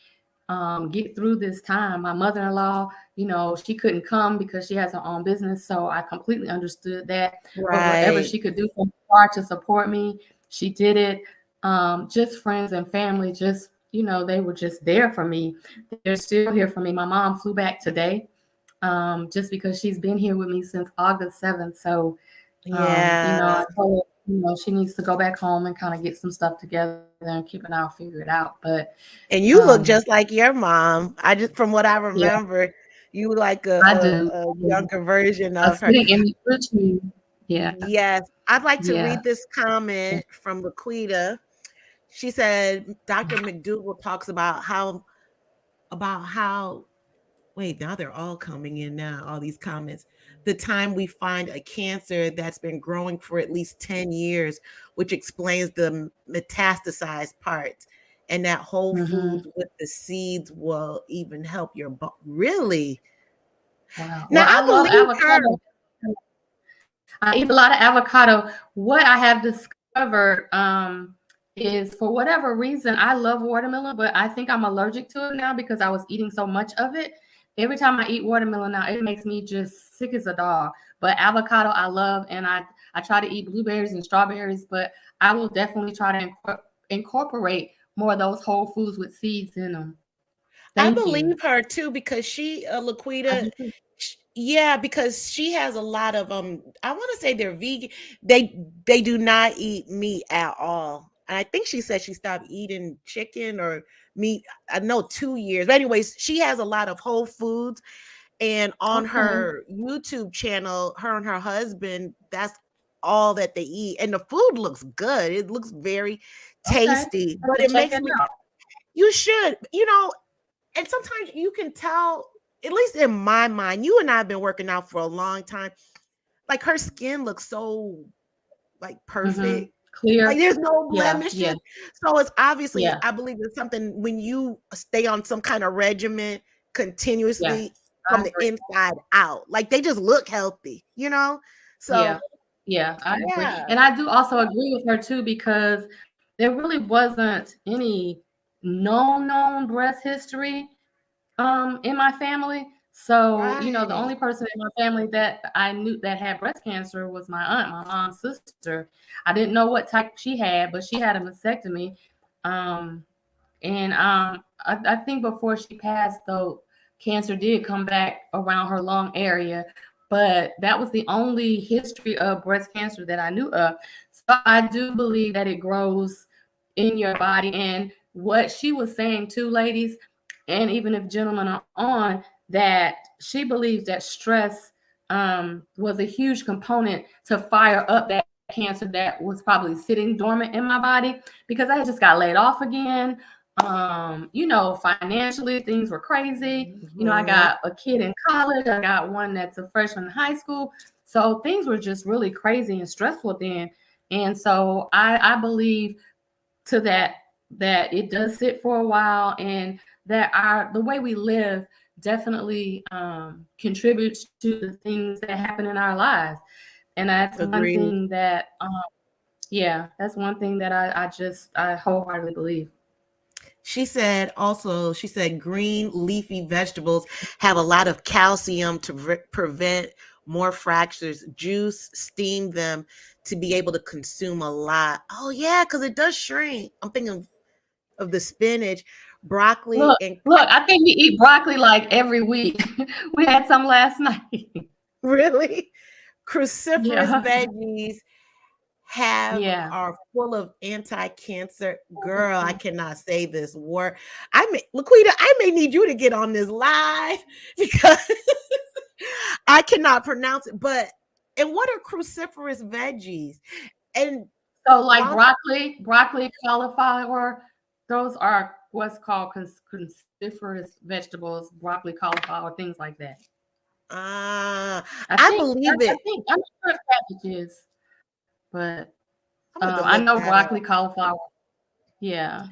get through this time. My mother-in-law, you know, she couldn't come because she has her own business, so I completely understood that. But whatever right. she could do from afar to support me, she did it. Just friends and family, just, you know, they were just there for me. They're still here for me. My mom flew back today, just because she's been here with me since August 7th. So you know, Yeah. I told her, you know, she needs to go back home and kind of get some stuff together and keep an eye figure it out. But And you look um, just like your mom. I just, from what I yeah, remember, you were like I do. a younger version A of her. spitting image with you. Yeah, Yes. I'd like to yeah. read this Yeah. comment from Laquita. She said, Dr. McDougall talks about how wait, now they're all coming in now, all these comments. The time we find a cancer that's been growing for at least 10 years, which explains the metastasized part. And that whole Mm-hmm. foods with the seeds will even help your really. Wow. Now Well, I I love believe her. avocado. I eat a lot of avocado. What I have discovered is, for whatever reason, I love watermelon, but I think I'm allergic to it now because I was eating so much of it. Every time I eat watermelon now, it makes me just sick as a dog. But avocado, I love, and I try to eat blueberries and strawberries, but I will definitely try to incorporate more of those whole foods with seeds in them. I Thank you. believe her too because she, I Laquita, do too. yeah, because she has a lot of I want to say they're vegan. They do not eat meat at all. And I think she said she stopped eating chicken or meat. I know 2 years. But anyways, she has a lot of whole foods, and on Okay. her YouTube channel, her and her husband, that's all that they eat, and the food looks good. It looks very Okay. tasty, I have but to it check makes it me. out. You should, you know, and sometimes you can tell, at least in my mind, you and I have been working out for a long time. Like her skin looks so like Mm-hmm. perfect. Like Clear. there's no Yeah. blemishes. Yeah. So it's obviously, Yeah. I believe it's something when you stay on some kind of regimen Yes, continuously I from the agree. inside out. Like they just look healthy, you know? So Yeah, yeah, I agree. yeah, And I do also agree with her too, because there really wasn't any known breast history in my family. So, you know, the right. only person in my family that I knew that had breast cancer was my aunt, my mom's sister. I didn't know what type she had, but she had a mastectomy. Um, and I think before she passed, though, cancer did come back around her lung area, but that was the only history of breast cancer that I knew of. So I do believe that it grows in your body. And what she was saying too, ladies, and even if gentlemen are on, that she believes that stress was a huge component to fire up that cancer that was probably sitting dormant in my body, because I just got laid off again. You know, financially things were crazy. You know, I Mhm. got a kid in college, I got one that's a freshman in high school. So things were just really crazy and stressful then. And so I believe to that it does sit for a while, and that our the way we live definitely contributes to the things that happen in our lives. And that's one Agreed. thing that Yeah, that's one thing that I wholeheartedly believe. She said also, she said green leafy vegetables have a lot of calcium to prevent more fractures. Juice, steam them to be able to consume a lot. Oh, yeah, because it does shrink. I'm thinking of the spinach, broccoli, Look, and look, I think we eat broccoli like every week. We had some last night. really cruciferous Yeah. veggies have Yeah. are full of anti-cancer. Girl, I cannot say this word. I may, Laquita, I may need you to get on this live because I cannot pronounce it. But and what are cruciferous veggies? And So like while broccoli, cauliflower, those are what's called cruciferous vegetables, broccoli, cauliflower, things like that. I believe I it. think I'm not sure if cabbage is, but I'm gonna have to I look know that up. broccoli, cauliflower. Yeah.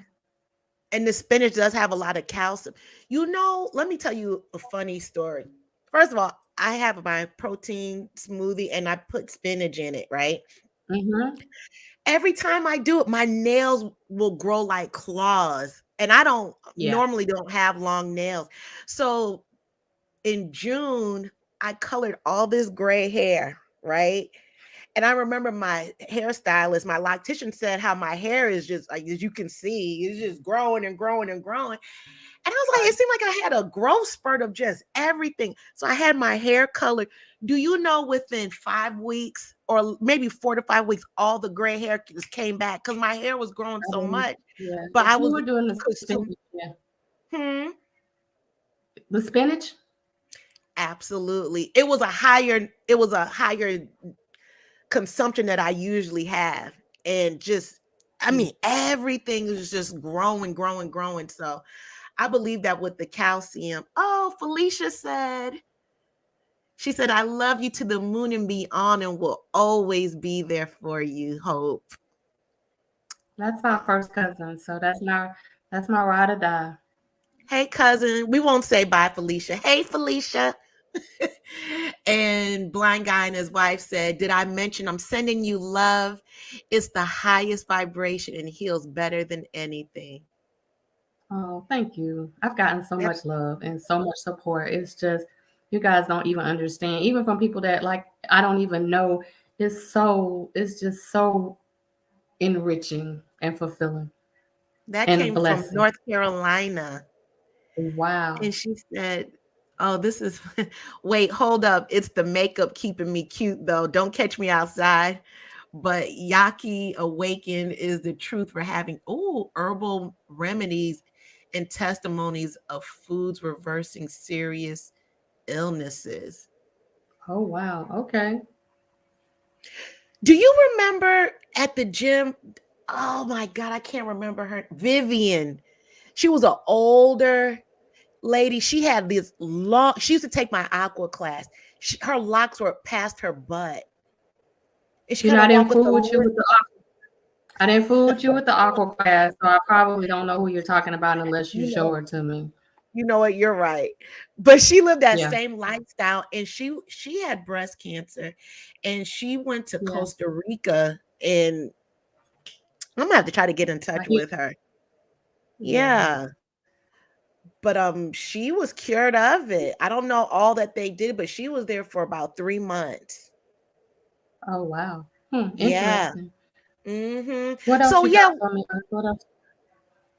And the spinach does have a lot of calcium. You know, let me tell you a funny story. First of all, I have my protein smoothie and I put spinach in it, right? Mm-hmm. Every time I do it, my nails will grow like claws. And I don't Yeah. normally don't have long nails. So in June, I colored all this gray hair, right? And I remember my hairstylist, my loctician said how my hair is just like, as you can see, it's just growing and growing and growing. And I was like, it Right. seemed like I had a growth spurt of just everything. So I had my hair colored. Do you know within 5 weeks or maybe 4 to 5 weeks, all the gray hair just came back because my hair was growing so much, Yeah. but If I you was were doing the consuming. spinach, yeah. Hmm, The spinach? absolutely. It was a higher consumption that I usually have. And just, I Mm. mean, everything is just growing, growing, growing. So I believe that with the calcium. Oh, Felicia said, she said, I love you to the moon and beyond and will always be there for you, Hope. That's my first cousin, so that's my ride or die. Hey, cousin. We won't say bye, Felicia. Hey, Felicia. And Blind Guy and his wife said, did I mention I'm sending you love? It's the highest vibration and heals better than anything. Oh, thank you. I've gotten so That, much love and so much support. It's just you guys don't even understand. Even from people that like I don't even know. It's just so enriching and fulfilling that and a came from blessing. North Carolina. Wow. And she said, oh, this is, wait, hold up. It's the makeup keeping me cute, though. Don't catch me outside. But Yaki Awaken is the truth for having, oh, herbal remedies and testimonies of foods reversing serious illnesses. Oh wow. Okay. Do you remember at the gym? Oh my God, I can't remember her. Vivian. She was an older lady. She had this long, she used to take my aqua class. Her locks were past her butt. And she You kind know, of walked with the I didn't fool with you with the aqua class, so I probably don't know who you're talking about unless you you show know, her to me. you know what, you're right. But she lived that Yeah. same lifestyle and she had breast cancer and she went to Yeah. Costa Rica and I'm gonna have to try to get in I touch hear, with her. yeah. Yeah. But she was cured of it. I don't know all that they did, but she was there for about 3 months. Oh wow. Yeah. Interesting. Hmm. What else So you got yeah, for me? What else?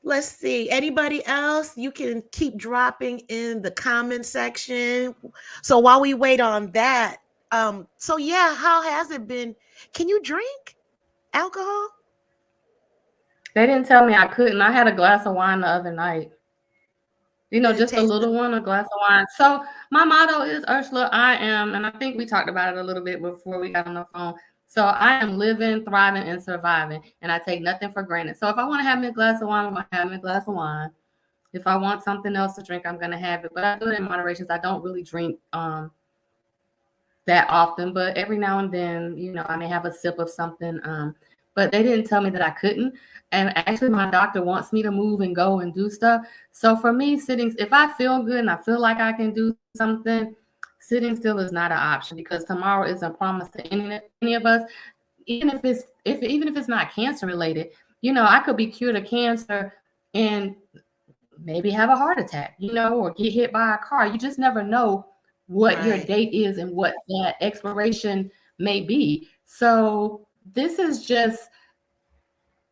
let's see. Anybody else? You can keep dropping in the comment section. So while we wait on that, so yeah, how has it been? Can you drink alcohol? They didn't tell me I couldn't. I had a glass of wine the other night. You know, Did it just a taste good? little one, a glass of wine. So my motto is Ursula, I am, and I think we talked about it a little bit before we got on the phone. So I am living, thriving, and surviving, and I take nothing for granted. So if I want to have me a glass of wine, I'm gonna have me a glass of wine. If I want something else to drink, I'm gonna have it. But I do it in moderation. I don't really drink that often, but every now and then, you know, I may have a sip of something. But they didn't tell me that I couldn't. And actually, my doctor wants me to move and go and do stuff. So for me, sitting, if I feel good and I feel like I can do something, sitting still is not an option because tomorrow isn't promised to any of us. even if it's not cancer related, I could be cured of cancer and maybe have a heart attack, or get hit by a car. You just never know what your Right. date is and what that expiration may be. So this is just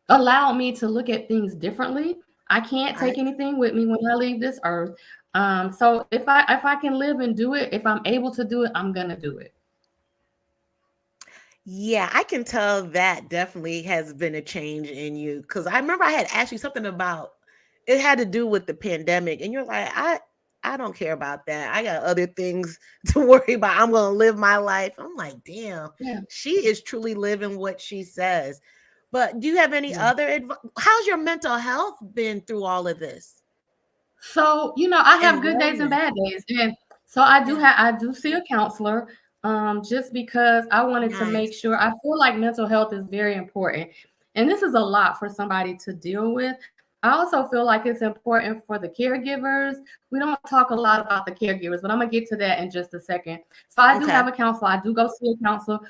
allowed me to look at things differently. I can't I take anything with me when I leave this earth. So if I can live and do it, if I'm able to do it, I'm gonna do it. Yeah, I can tell that definitely has been a change in you because I remember I had asked you something about it had to do with the pandemic, and you're like, I don't care about that. I got other things to worry about. I'm gonna live my life. I'm like, damn, Yeah. she is truly living what she says. But do you have any Yeah. other advice? How's your mental health been through all of this So, I and have good days and wellness? bad days. And so I do Yeah, have I do see a counselor just because I wanted to make nice. sure. I feel like mental health is very important. And this is a lot for somebody to deal with. I also feel like it's important for the caregivers. We don't talk a lot about the caregivers, but I'm gonna get to that in just a second. So I do Okay. have a counselor. I do go see a counselor.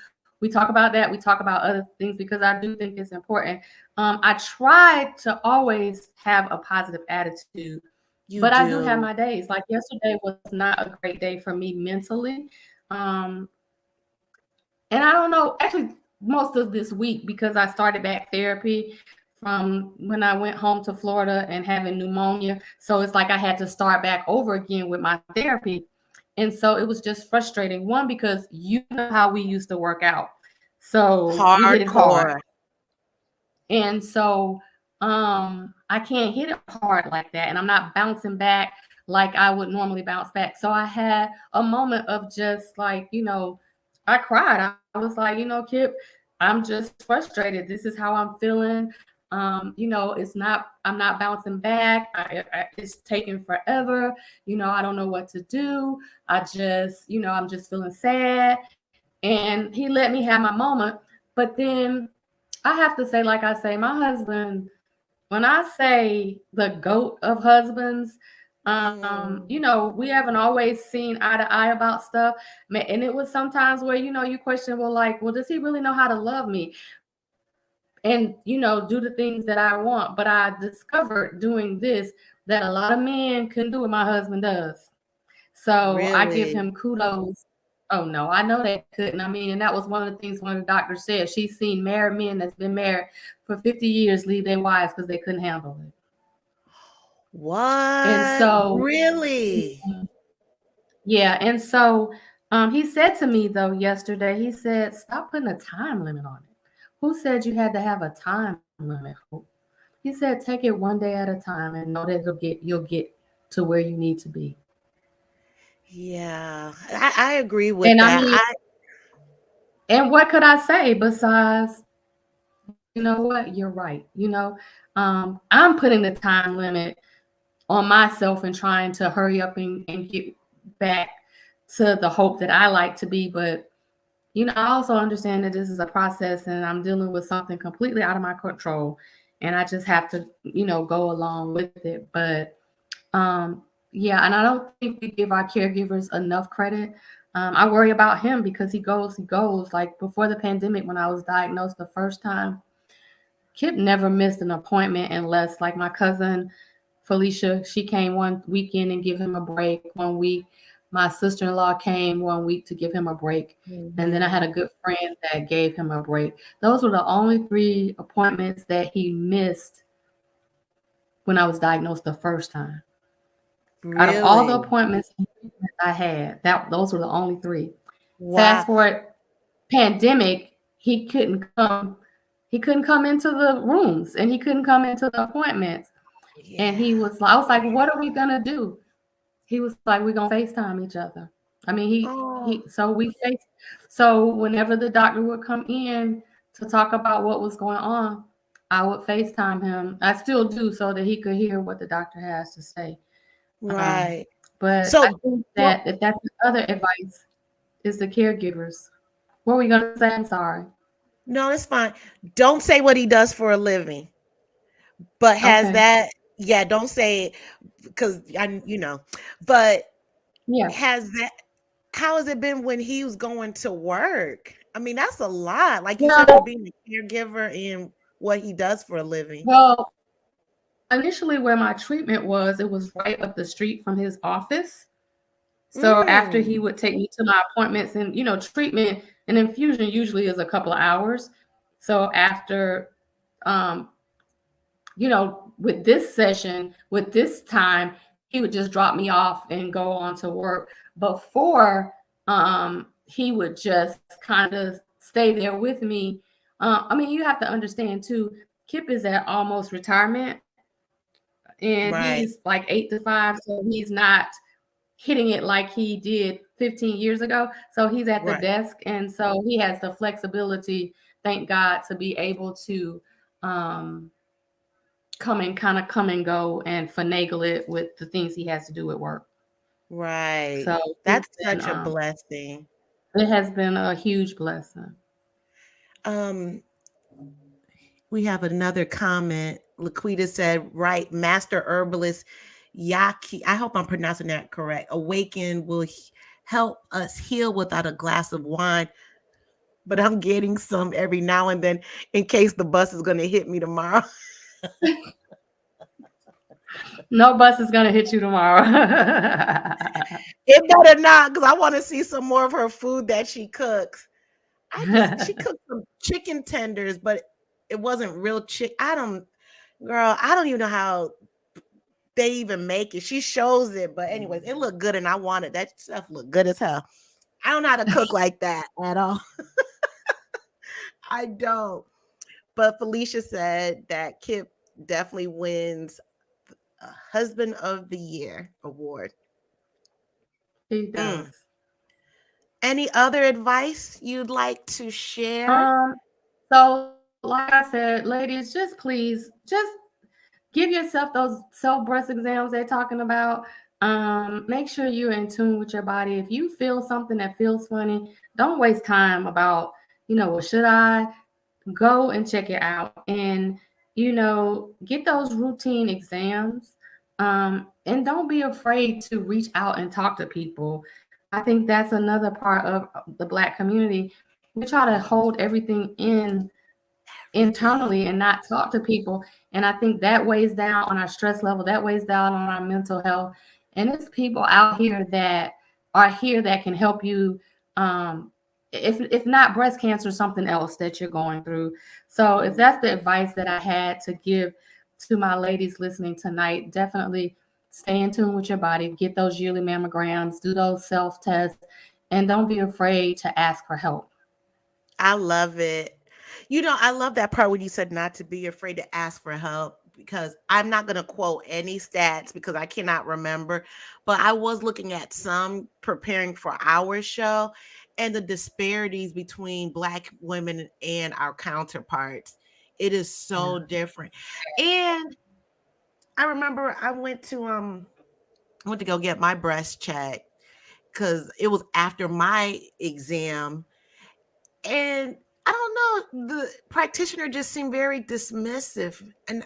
We talk about that. We talk about other things because I do think it's important. I try to always have a positive attitude, You but I do have do. my days. Like yesterday was not a great day for me mentally. Um, and I don't know, actually, most of this week because I started back therapy from when I went home to Florida and having pneumonia. So it's like I had to start back over again with my therapy. And so it was just frustrating. One, because you know how we used to work out. So we hit it hard. Hardcore. And so I can't hit it hard like that. And I'm not bouncing back like I would normally bounce back. So I had a moment of just like, I cried. I was like, Kip, I'm just frustrated. This is how I'm feeling. I'm not bouncing back. It's taking forever. I don't know what to do. I'm just feeling sad. And he let me have my moment. But then I have to say, like I say, my husband, when I say the goat of husbands, Mm, we haven't always seen eye to eye about stuff. And it was sometimes where, you question, well, like, well, does he really know how to love me? And, do the things that I want. But I discovered doing this that a lot of men couldn't do what my husband does. So I give really? him kudos. Oh no, I know they couldn't. I mean, and that was one of the things one of the doctors said. She's seen married men that's been married for 50 years leave their wives because they couldn't handle it. And What? so, Really? yeah, and so he said to me though yesterday, he said, stop putting a time limit on it. Who said you had to have a time limit? Hope? He said, take it one day at a time and know that you'll get to where you need to be. Yeah, I agree with And I that. mean, and what could I say besides, you know what? You're right. I'm putting the time limit on myself and trying to hurry up and get back to the hope that I like to be. But, I also understand that this is a process and I'm dealing with something completely out of my control. And I just have to, go along with it. But yeah, and I don't think we give our caregivers enough credit. I worry about him because he goes. Like before the pandemic, when I was diagnosed the first time, Kip never missed an appointment unless, like my cousin Felicia, she came one weekend and give him a break 1 week. My sister-in-law came 1 week to give him a break. And then I had Mhm. a good friend that gave him a break. Those were the only 3 appointments that he missed when I was diagnosed the first time. Out of all the Really? appointments I had, those were the only 3. Wow. Fast forward pandemic, he couldn't come into the rooms and he couldn't come into the appointments. And Yeah. I was like, what are we gonna do? He was like, we're gonna FaceTime each other. I mean, Oh, so whenever the doctor would come in to talk about what was going on, I would FaceTime him. I still do so that he could hear what the doctor has to say. Um, right. but I So, think well, that if that's the other advice is the caregivers. What were you gonna say? I'm sorry. no, it's fine. Don't say what he does for a living, but has Okay. that, yeah, don't say it because but Yeah. has that, how has it been when he was going to work? I mean, that's a lot. Like you said, for Well, being a caregiver and what he does for a living. well, initially where my treatment was, it was right up the street from his office. So after he Mm, would take me to my appointments, and treatment, an infusion usually is a couple of hours. So after, um, with this session, with this time, he would just drop me off and go on to work. Before, he would just kind of stay there with me. I mean, you have to understand too, Kip is at almost retirement, and right, he's like 8 to 5, so he's not hitting it like he did 15 years ago. So he's at the right, desk, and so he has the flexibility, thank God, to be able to um, come and go and finagle it with the things he has to do at work. right. So That's such a blessing. it has been a huge blessing. Um, we have another comment. Laquita said, right, master herbalist Yaki. I hope I'm pronouncing that correct. Awaken will help us heal without a glass of wine. But I'm getting some every now and then in case the bus is going to hit me tomorrow. No bus is gonna hit you tomorrow. It better not, because I want to see some more of her food that she cooks. She cooked some chicken tenders, but it wasn't real chicken. Girl, I don't even know how they even make it. She shows it, but anyways, it looked good and I wanted that stuff looked good as hell. I don't know how to cook like that at all. I don't. But Felicia said that Kip definitely wins a Husband of the Year award. He Mm. does. Any other advice you'd like to share? Um, so like I said, ladies, just please just give yourself those self breast exams they're talking about. Make sure you're in tune with your body. If you feel something that feels funny, don't waste time about, well, should I go and check it out, and get those routine exams. And don't be afraid to reach out and talk to people. I think that's another part of the Black community. We try to hold everything Everything. internally and not talk to people. And I think that weighs down on our stress level, that weighs down on our mental health. And it's people out here that are here that can help you. If not breast cancer, something else that you're going through. So if that's the advice that I had to give to my ladies listening tonight, definitely stay in tune with your body, get those yearly mammograms, do those self tests, and don't be afraid to ask for help. I love it. I love that part when you said not to be afraid to ask for help because I'm not going to quote any stats because I cannot remember, but I was looking at some preparing for our show and the disparities between Black women and our counterparts. It is so different. And I remember I went to go get my breast checked cuz it was after my exam and I don't know, the practitioner just seemed very dismissive. And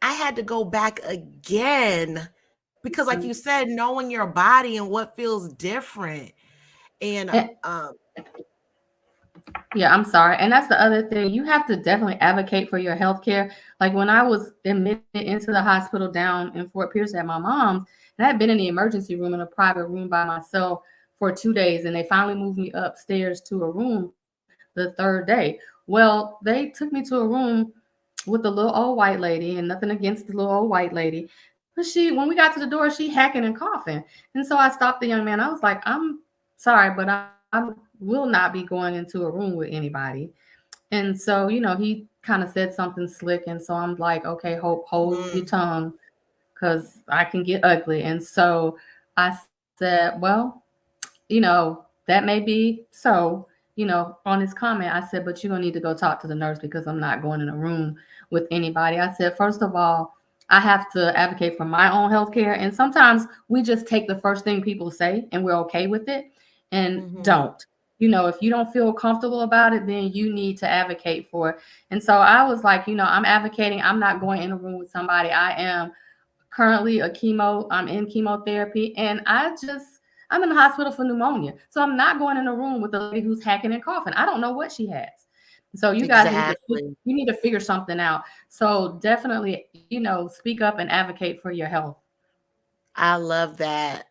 I had to go back again because, like you said, knowing your body and what feels different. And And yeah, I'm sorry. And that's the other thing. You have to definitely advocate for your health care. Like when I was admitted into the hospital down in Fort Pierce at my mom's, and I had been in the emergency room in a private room by myself for 2 days, and they finally moved me upstairs to a room the third day. Well, they took me to a room with a little old white lady, and nothing against the little old white lady. But when we got to the door, she hacking and coughing. And so I stopped the young man. I was like, I'm sorry, but I will not be going into a room with anybody. And so, he kind of said something slick. And so I'm like, okay, hold your mm, tongue because I can get ugly. And so I said, well, that may be so, on his comment, I said, but you're going to need to go talk to the nurse because I'm not going in a room with anybody. I said, first of all, I have to advocate for my own health care. And sometimes we just take the first thing people say and we're okay with it and mhm. don't. If you don't feel comfortable about it, then you need to advocate for it. And so I was like, I'm advocating. I'm not going in a room with somebody. I am currently I'm in chemotherapy, and I'm in the hospital for pneumonia. So I'm not going in a room with a lady who's hacking and coughing. I don't know what she has. So you guys Exactly. need to figure something out. So definitely, speak up and advocate for your health. I love that.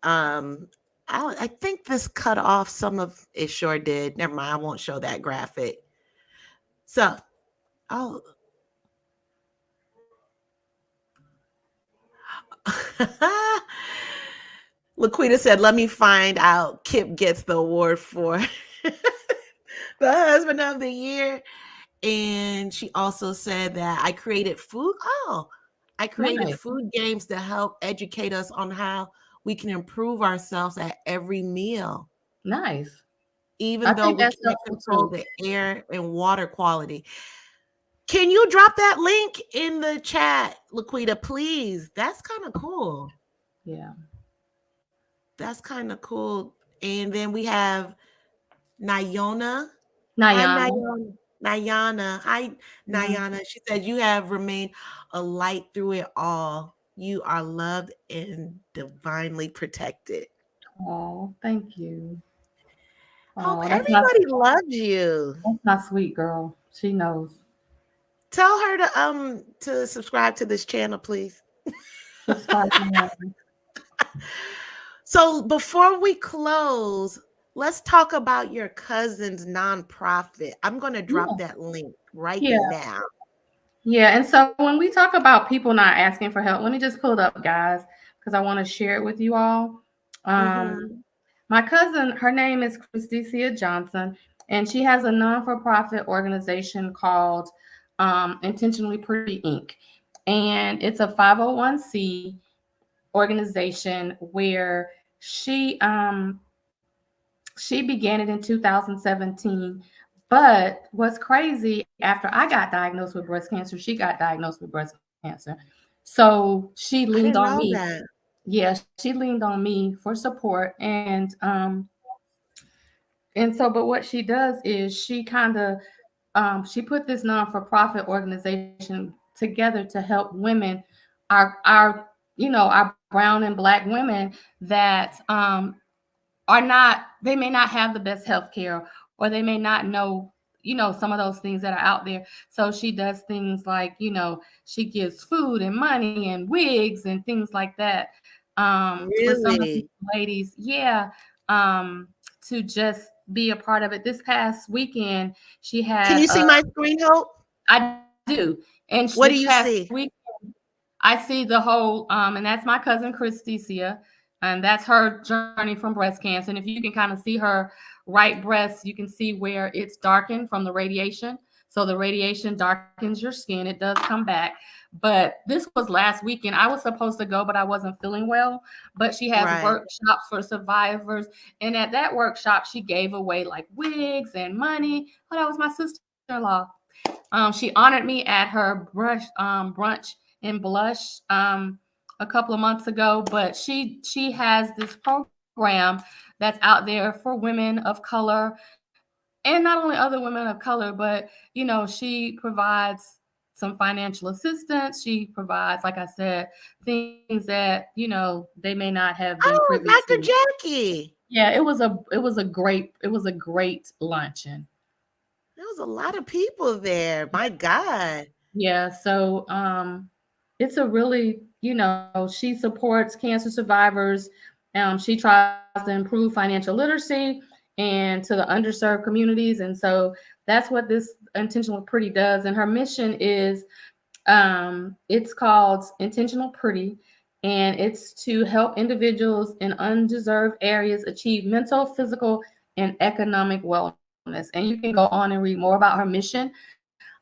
Um, I think this cut off some of it. Sure did. Never mind. I won't show that graphic. So, oh, Laquita said, "Let me find out." Kip gets the award for the husband of the year, and she also said that I created food. Oh, I created Nice. food games to help educate us on how we can improve ourselves at every meal, Nice. even I though think we that's can't helpful control too. the air and water quality. Can you drop that link in the chat, Laquita, please? That's kind of cool. Yeah. That's kind of cool. And then we have Nayona. Hi, Nayana. Nayona. Nayana. Hi, Yeah. Nayana. She said, "You have remained a light through it all. You are loved and divinely protected." Oh, thank you. Hope Oh, everybody loves you. that's my sweet girl. She knows. Tell her to subscribe to this channel, please. Subscribe to her. So before we close, let's talk about your cousin's nonprofit. I'm going to drop Yeah. that link right Yeah. now. Yeah. And so when we talk about people not asking for help, let me just pull it up, guys, because I want to share it with you all. Mm-hmm. Um, my cousin, her name is Christicia Johnson, and she has a non-for-profit organization called Intentionally Pretty Inc. And it's a 501c organization where she began it in 2017. But what's crazy, after I got diagnosed with breast cancer, she got diagnosed with breast cancer. So she I leaned didn't on know me. that. Yeah, she leaned on me for support. And so, but what she does is she kind of she put this non-for-profit organization together to help women, our our brown and black women that are not, they may not have the best health care, or they may not know, some of those things that are out there. So she does things like, she gives food and money and wigs and things like that, for some of these Really? ladies. Yeah. To just be a part of it. This past weekend she Can had you see my screen, Hope? I do. And this What do past you week see? I see the whole, and that's my cousin Christicia, and that's her journey from breast cancer. And if you can kind of see her right breast, you can see where it's darkened from the radiation. So the radiation darkens your skin. It does come back. But this was last weekend. I was supposed to go, but I wasn't feeling well. But she has Right. workshops for survivors. And at that workshop, she gave away like wigs and money. Oh, that was my sister-in-law. She honored me at her brunch and blush a couple of months ago. But she has this program that's out there for women of color, and not only other women of color, but she provides some financial assistance. She provides, like I said, things that they may not have been privy Oh, to. Dr. Jackie. Yeah, it was a great luncheon. There was a lot of people there. My God. Yeah, so it's a really, she supports cancer survivors. She tries to improve financial literacy and to the underserved communities. And so that's what this Intentional Pretty does. And her mission is, it's called Intentional Pretty, and it's to help individuals in undeserved areas achieve mental, physical, and economic wellness. And you can go on and read more about her mission.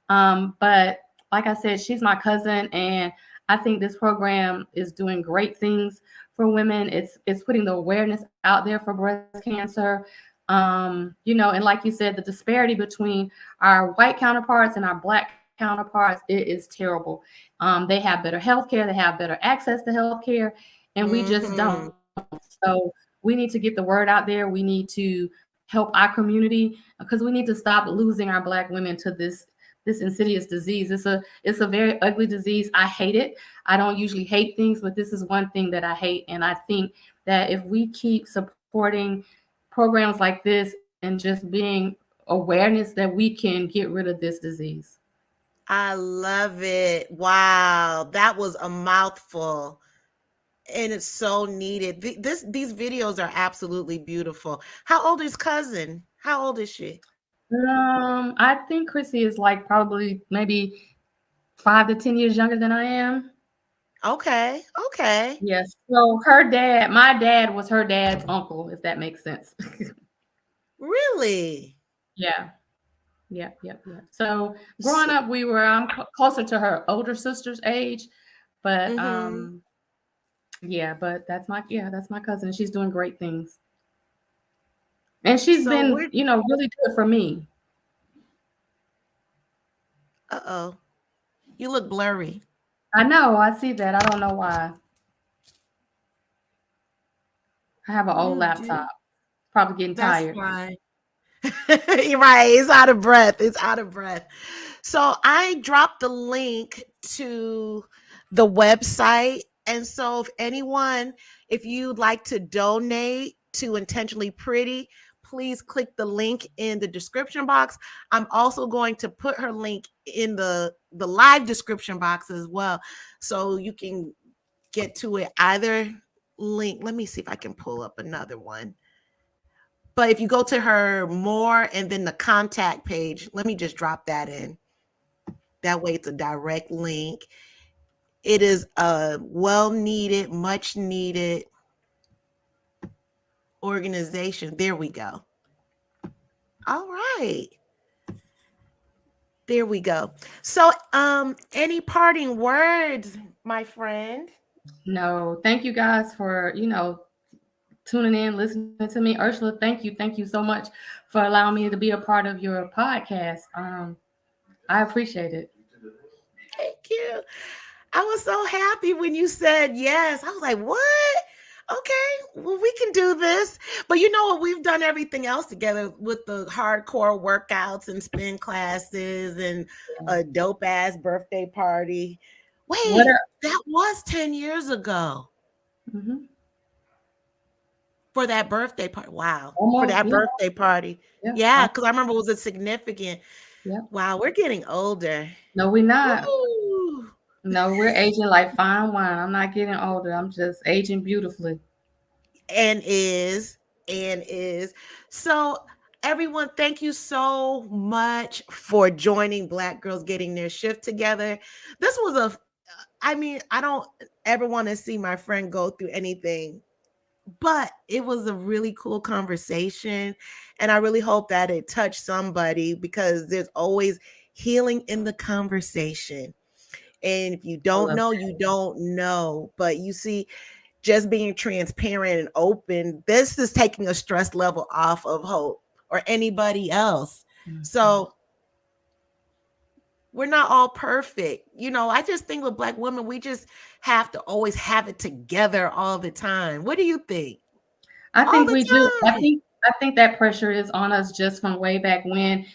But like I said, she's my cousin, and I think this program is doing great things for women. It's putting the awareness out there for breast cancer. And like you said, the disparity between our white counterparts and our black counterparts, it is terrible. They have better health care, they have better access to health care, and we just don't. Mm-hmm. So we need to get the word out there. We need to help our community, because we need to stop losing our black women to this insidious disease. It's a very ugly disease. I hate it. I don't usually hate things, but this is one thing that I hate. And I think that if we keep supporting programs like this and just being awareness, that we can get rid of this disease. I love it. Wow, that was a mouthful. And it's so needed. These videos are absolutely beautiful. How old is cousin? How old is she? I think Chrissy is like probably maybe 5 to 10 years younger than I am. Okay, okay. Yes. So her dad, my dad was her dad's uncle, if that makes sense. Really? Yeah. Yeah. So growing So, up, I'm closer to her older sister's age, but mm-hmm. yeah, but that's my cousin. She's doing great things, and she's So been we're really good for me. uh-oh. You look blurry. I know, I see that. I don't know why. I have an old You do. laptop, probably getting That's tired. fine. You're right. It's out of breath. It's out of breath. So I dropped the link to the website. And so if you'd like to donate to Intentionally Pretty, please click the link in the description box. I'm also going to put her link in the live description box as well. So you can get to it either link. Let me see if I can pull up another one. But if you go to her more and then the contact page, let me just drop that in. That way it's a direct link. It is a well needed, much needed organization. There we go. All right. There we go. So, any parting words, my friend? No, thank you guys for tuning in, listening to me. Ursula, thank you so much for allowing me to be a part of your podcast. I appreciate it. Thank you. I was so happy when you said yes. I was like, what? Okay, well, we can do this. But you know what? We've done everything else together with the hardcore workouts and spin classes and a dope ass birthday party. What Wait, are that was 10 years ago mhm. for that birthday party. Wow. For Almost, that yeah, birthday party. yeah, Yeah, because I remember it was a significant. yeah. Wow, we're getting older. No, we're not. Woo. No, we're aging like fine wine. I'm not getting older. I'm just aging beautifully. and is and is so everyone, thank you so much for joining Black Girls Getting Their Shift Together. This was I don't ever want to see my friend go through anything, but it was a really cool conversation, and I really hope that it touched somebody, because there's always healing in the conversation. And if you I don't love know, you don't know. But you see, just being transparent and open, this is taking a stress level off of Hope or anybody else. that. Mhm. So we're not all perfect. I just think with Black women, we just have to always have it together all the time. What do you think? I All think the we do. time. I think that pressure is on us just from way back when.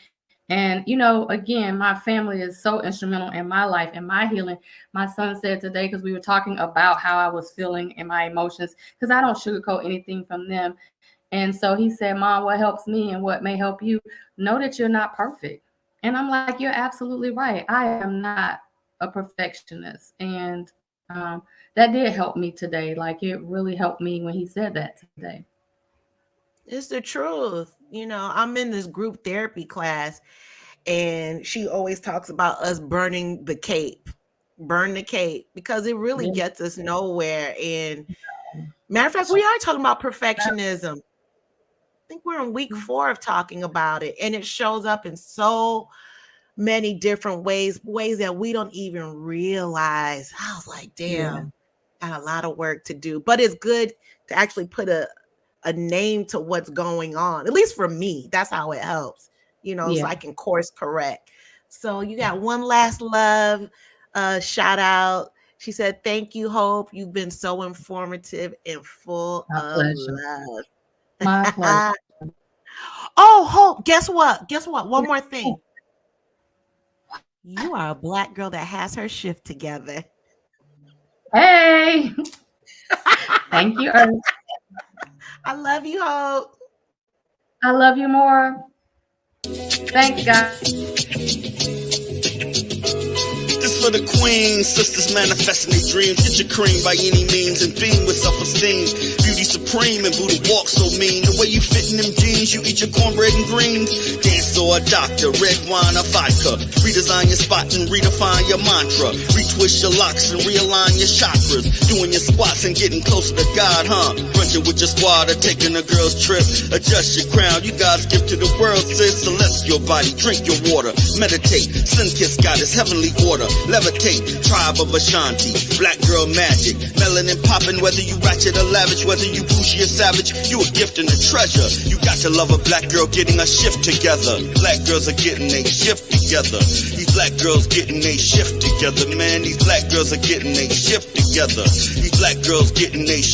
And again, my family is so instrumental in my life and my healing. My son said today, because we were talking about how I was feeling and my emotions, because I don't sugarcoat anything from them. And so he said, Mom, what helps me and what may help you, know that you're not perfect. And I'm like, you're absolutely right. I am not a perfectionist. And that did help me today. Like, it really helped me when he said that today. It's the truth. I'm in this group therapy class, and she always talks about us burning the cape. Burn the cape, because it really Yeah. gets us nowhere. And matter of fact, we are talking about perfectionism. I think we're in week 4 of talking about it, and it shows up in so many different ways that we don't even realize. I was like, Yeah. damn, got a lot of work to do. But it's good to actually put a name to what's going on. At least for me, that's how it helps, so Yeah. I can course correct. So you got one last love shout out. She said, thank you, Hope. You've been so informative and full My of pleasure. love. My pleasure. Oh, Hope, guess what? Guess what? One more Oh, thing. You are a Black girl that has her shift together. hey, thank you, Earth. I love you, Hope. I love you more. Thanks, guys. This for the queens, sisters manifesting their dreams. Get your cream by any means and beam with self-esteem. Beauty supreme and Buddha walk so mean. The way you fit in them jeans, you eat your cornbread and greens. Dance or a doctor, red wine or vodka. Redesign your spot and redefine your mantra. Retwist your locks and realign your chakras. Doing your squats and getting closer to God, huh? Brunching with your squad or taking a girl's trip. Adjust your crown, you God's gift to the world, sis. Celestial body, drink your water. Meditate, sun-kissed goddess, heavenly order. Levitate, tribe of Ashanti, black girl magic, melanin popping, whether you ratchet or lavish, whether you bougie or savage, you a gift and a treasure. You got to love a black girl getting a shift together. Black girls are getting a shift together. These black girls getting a shift together, man. These black girls are getting a shift together. These black girls getting a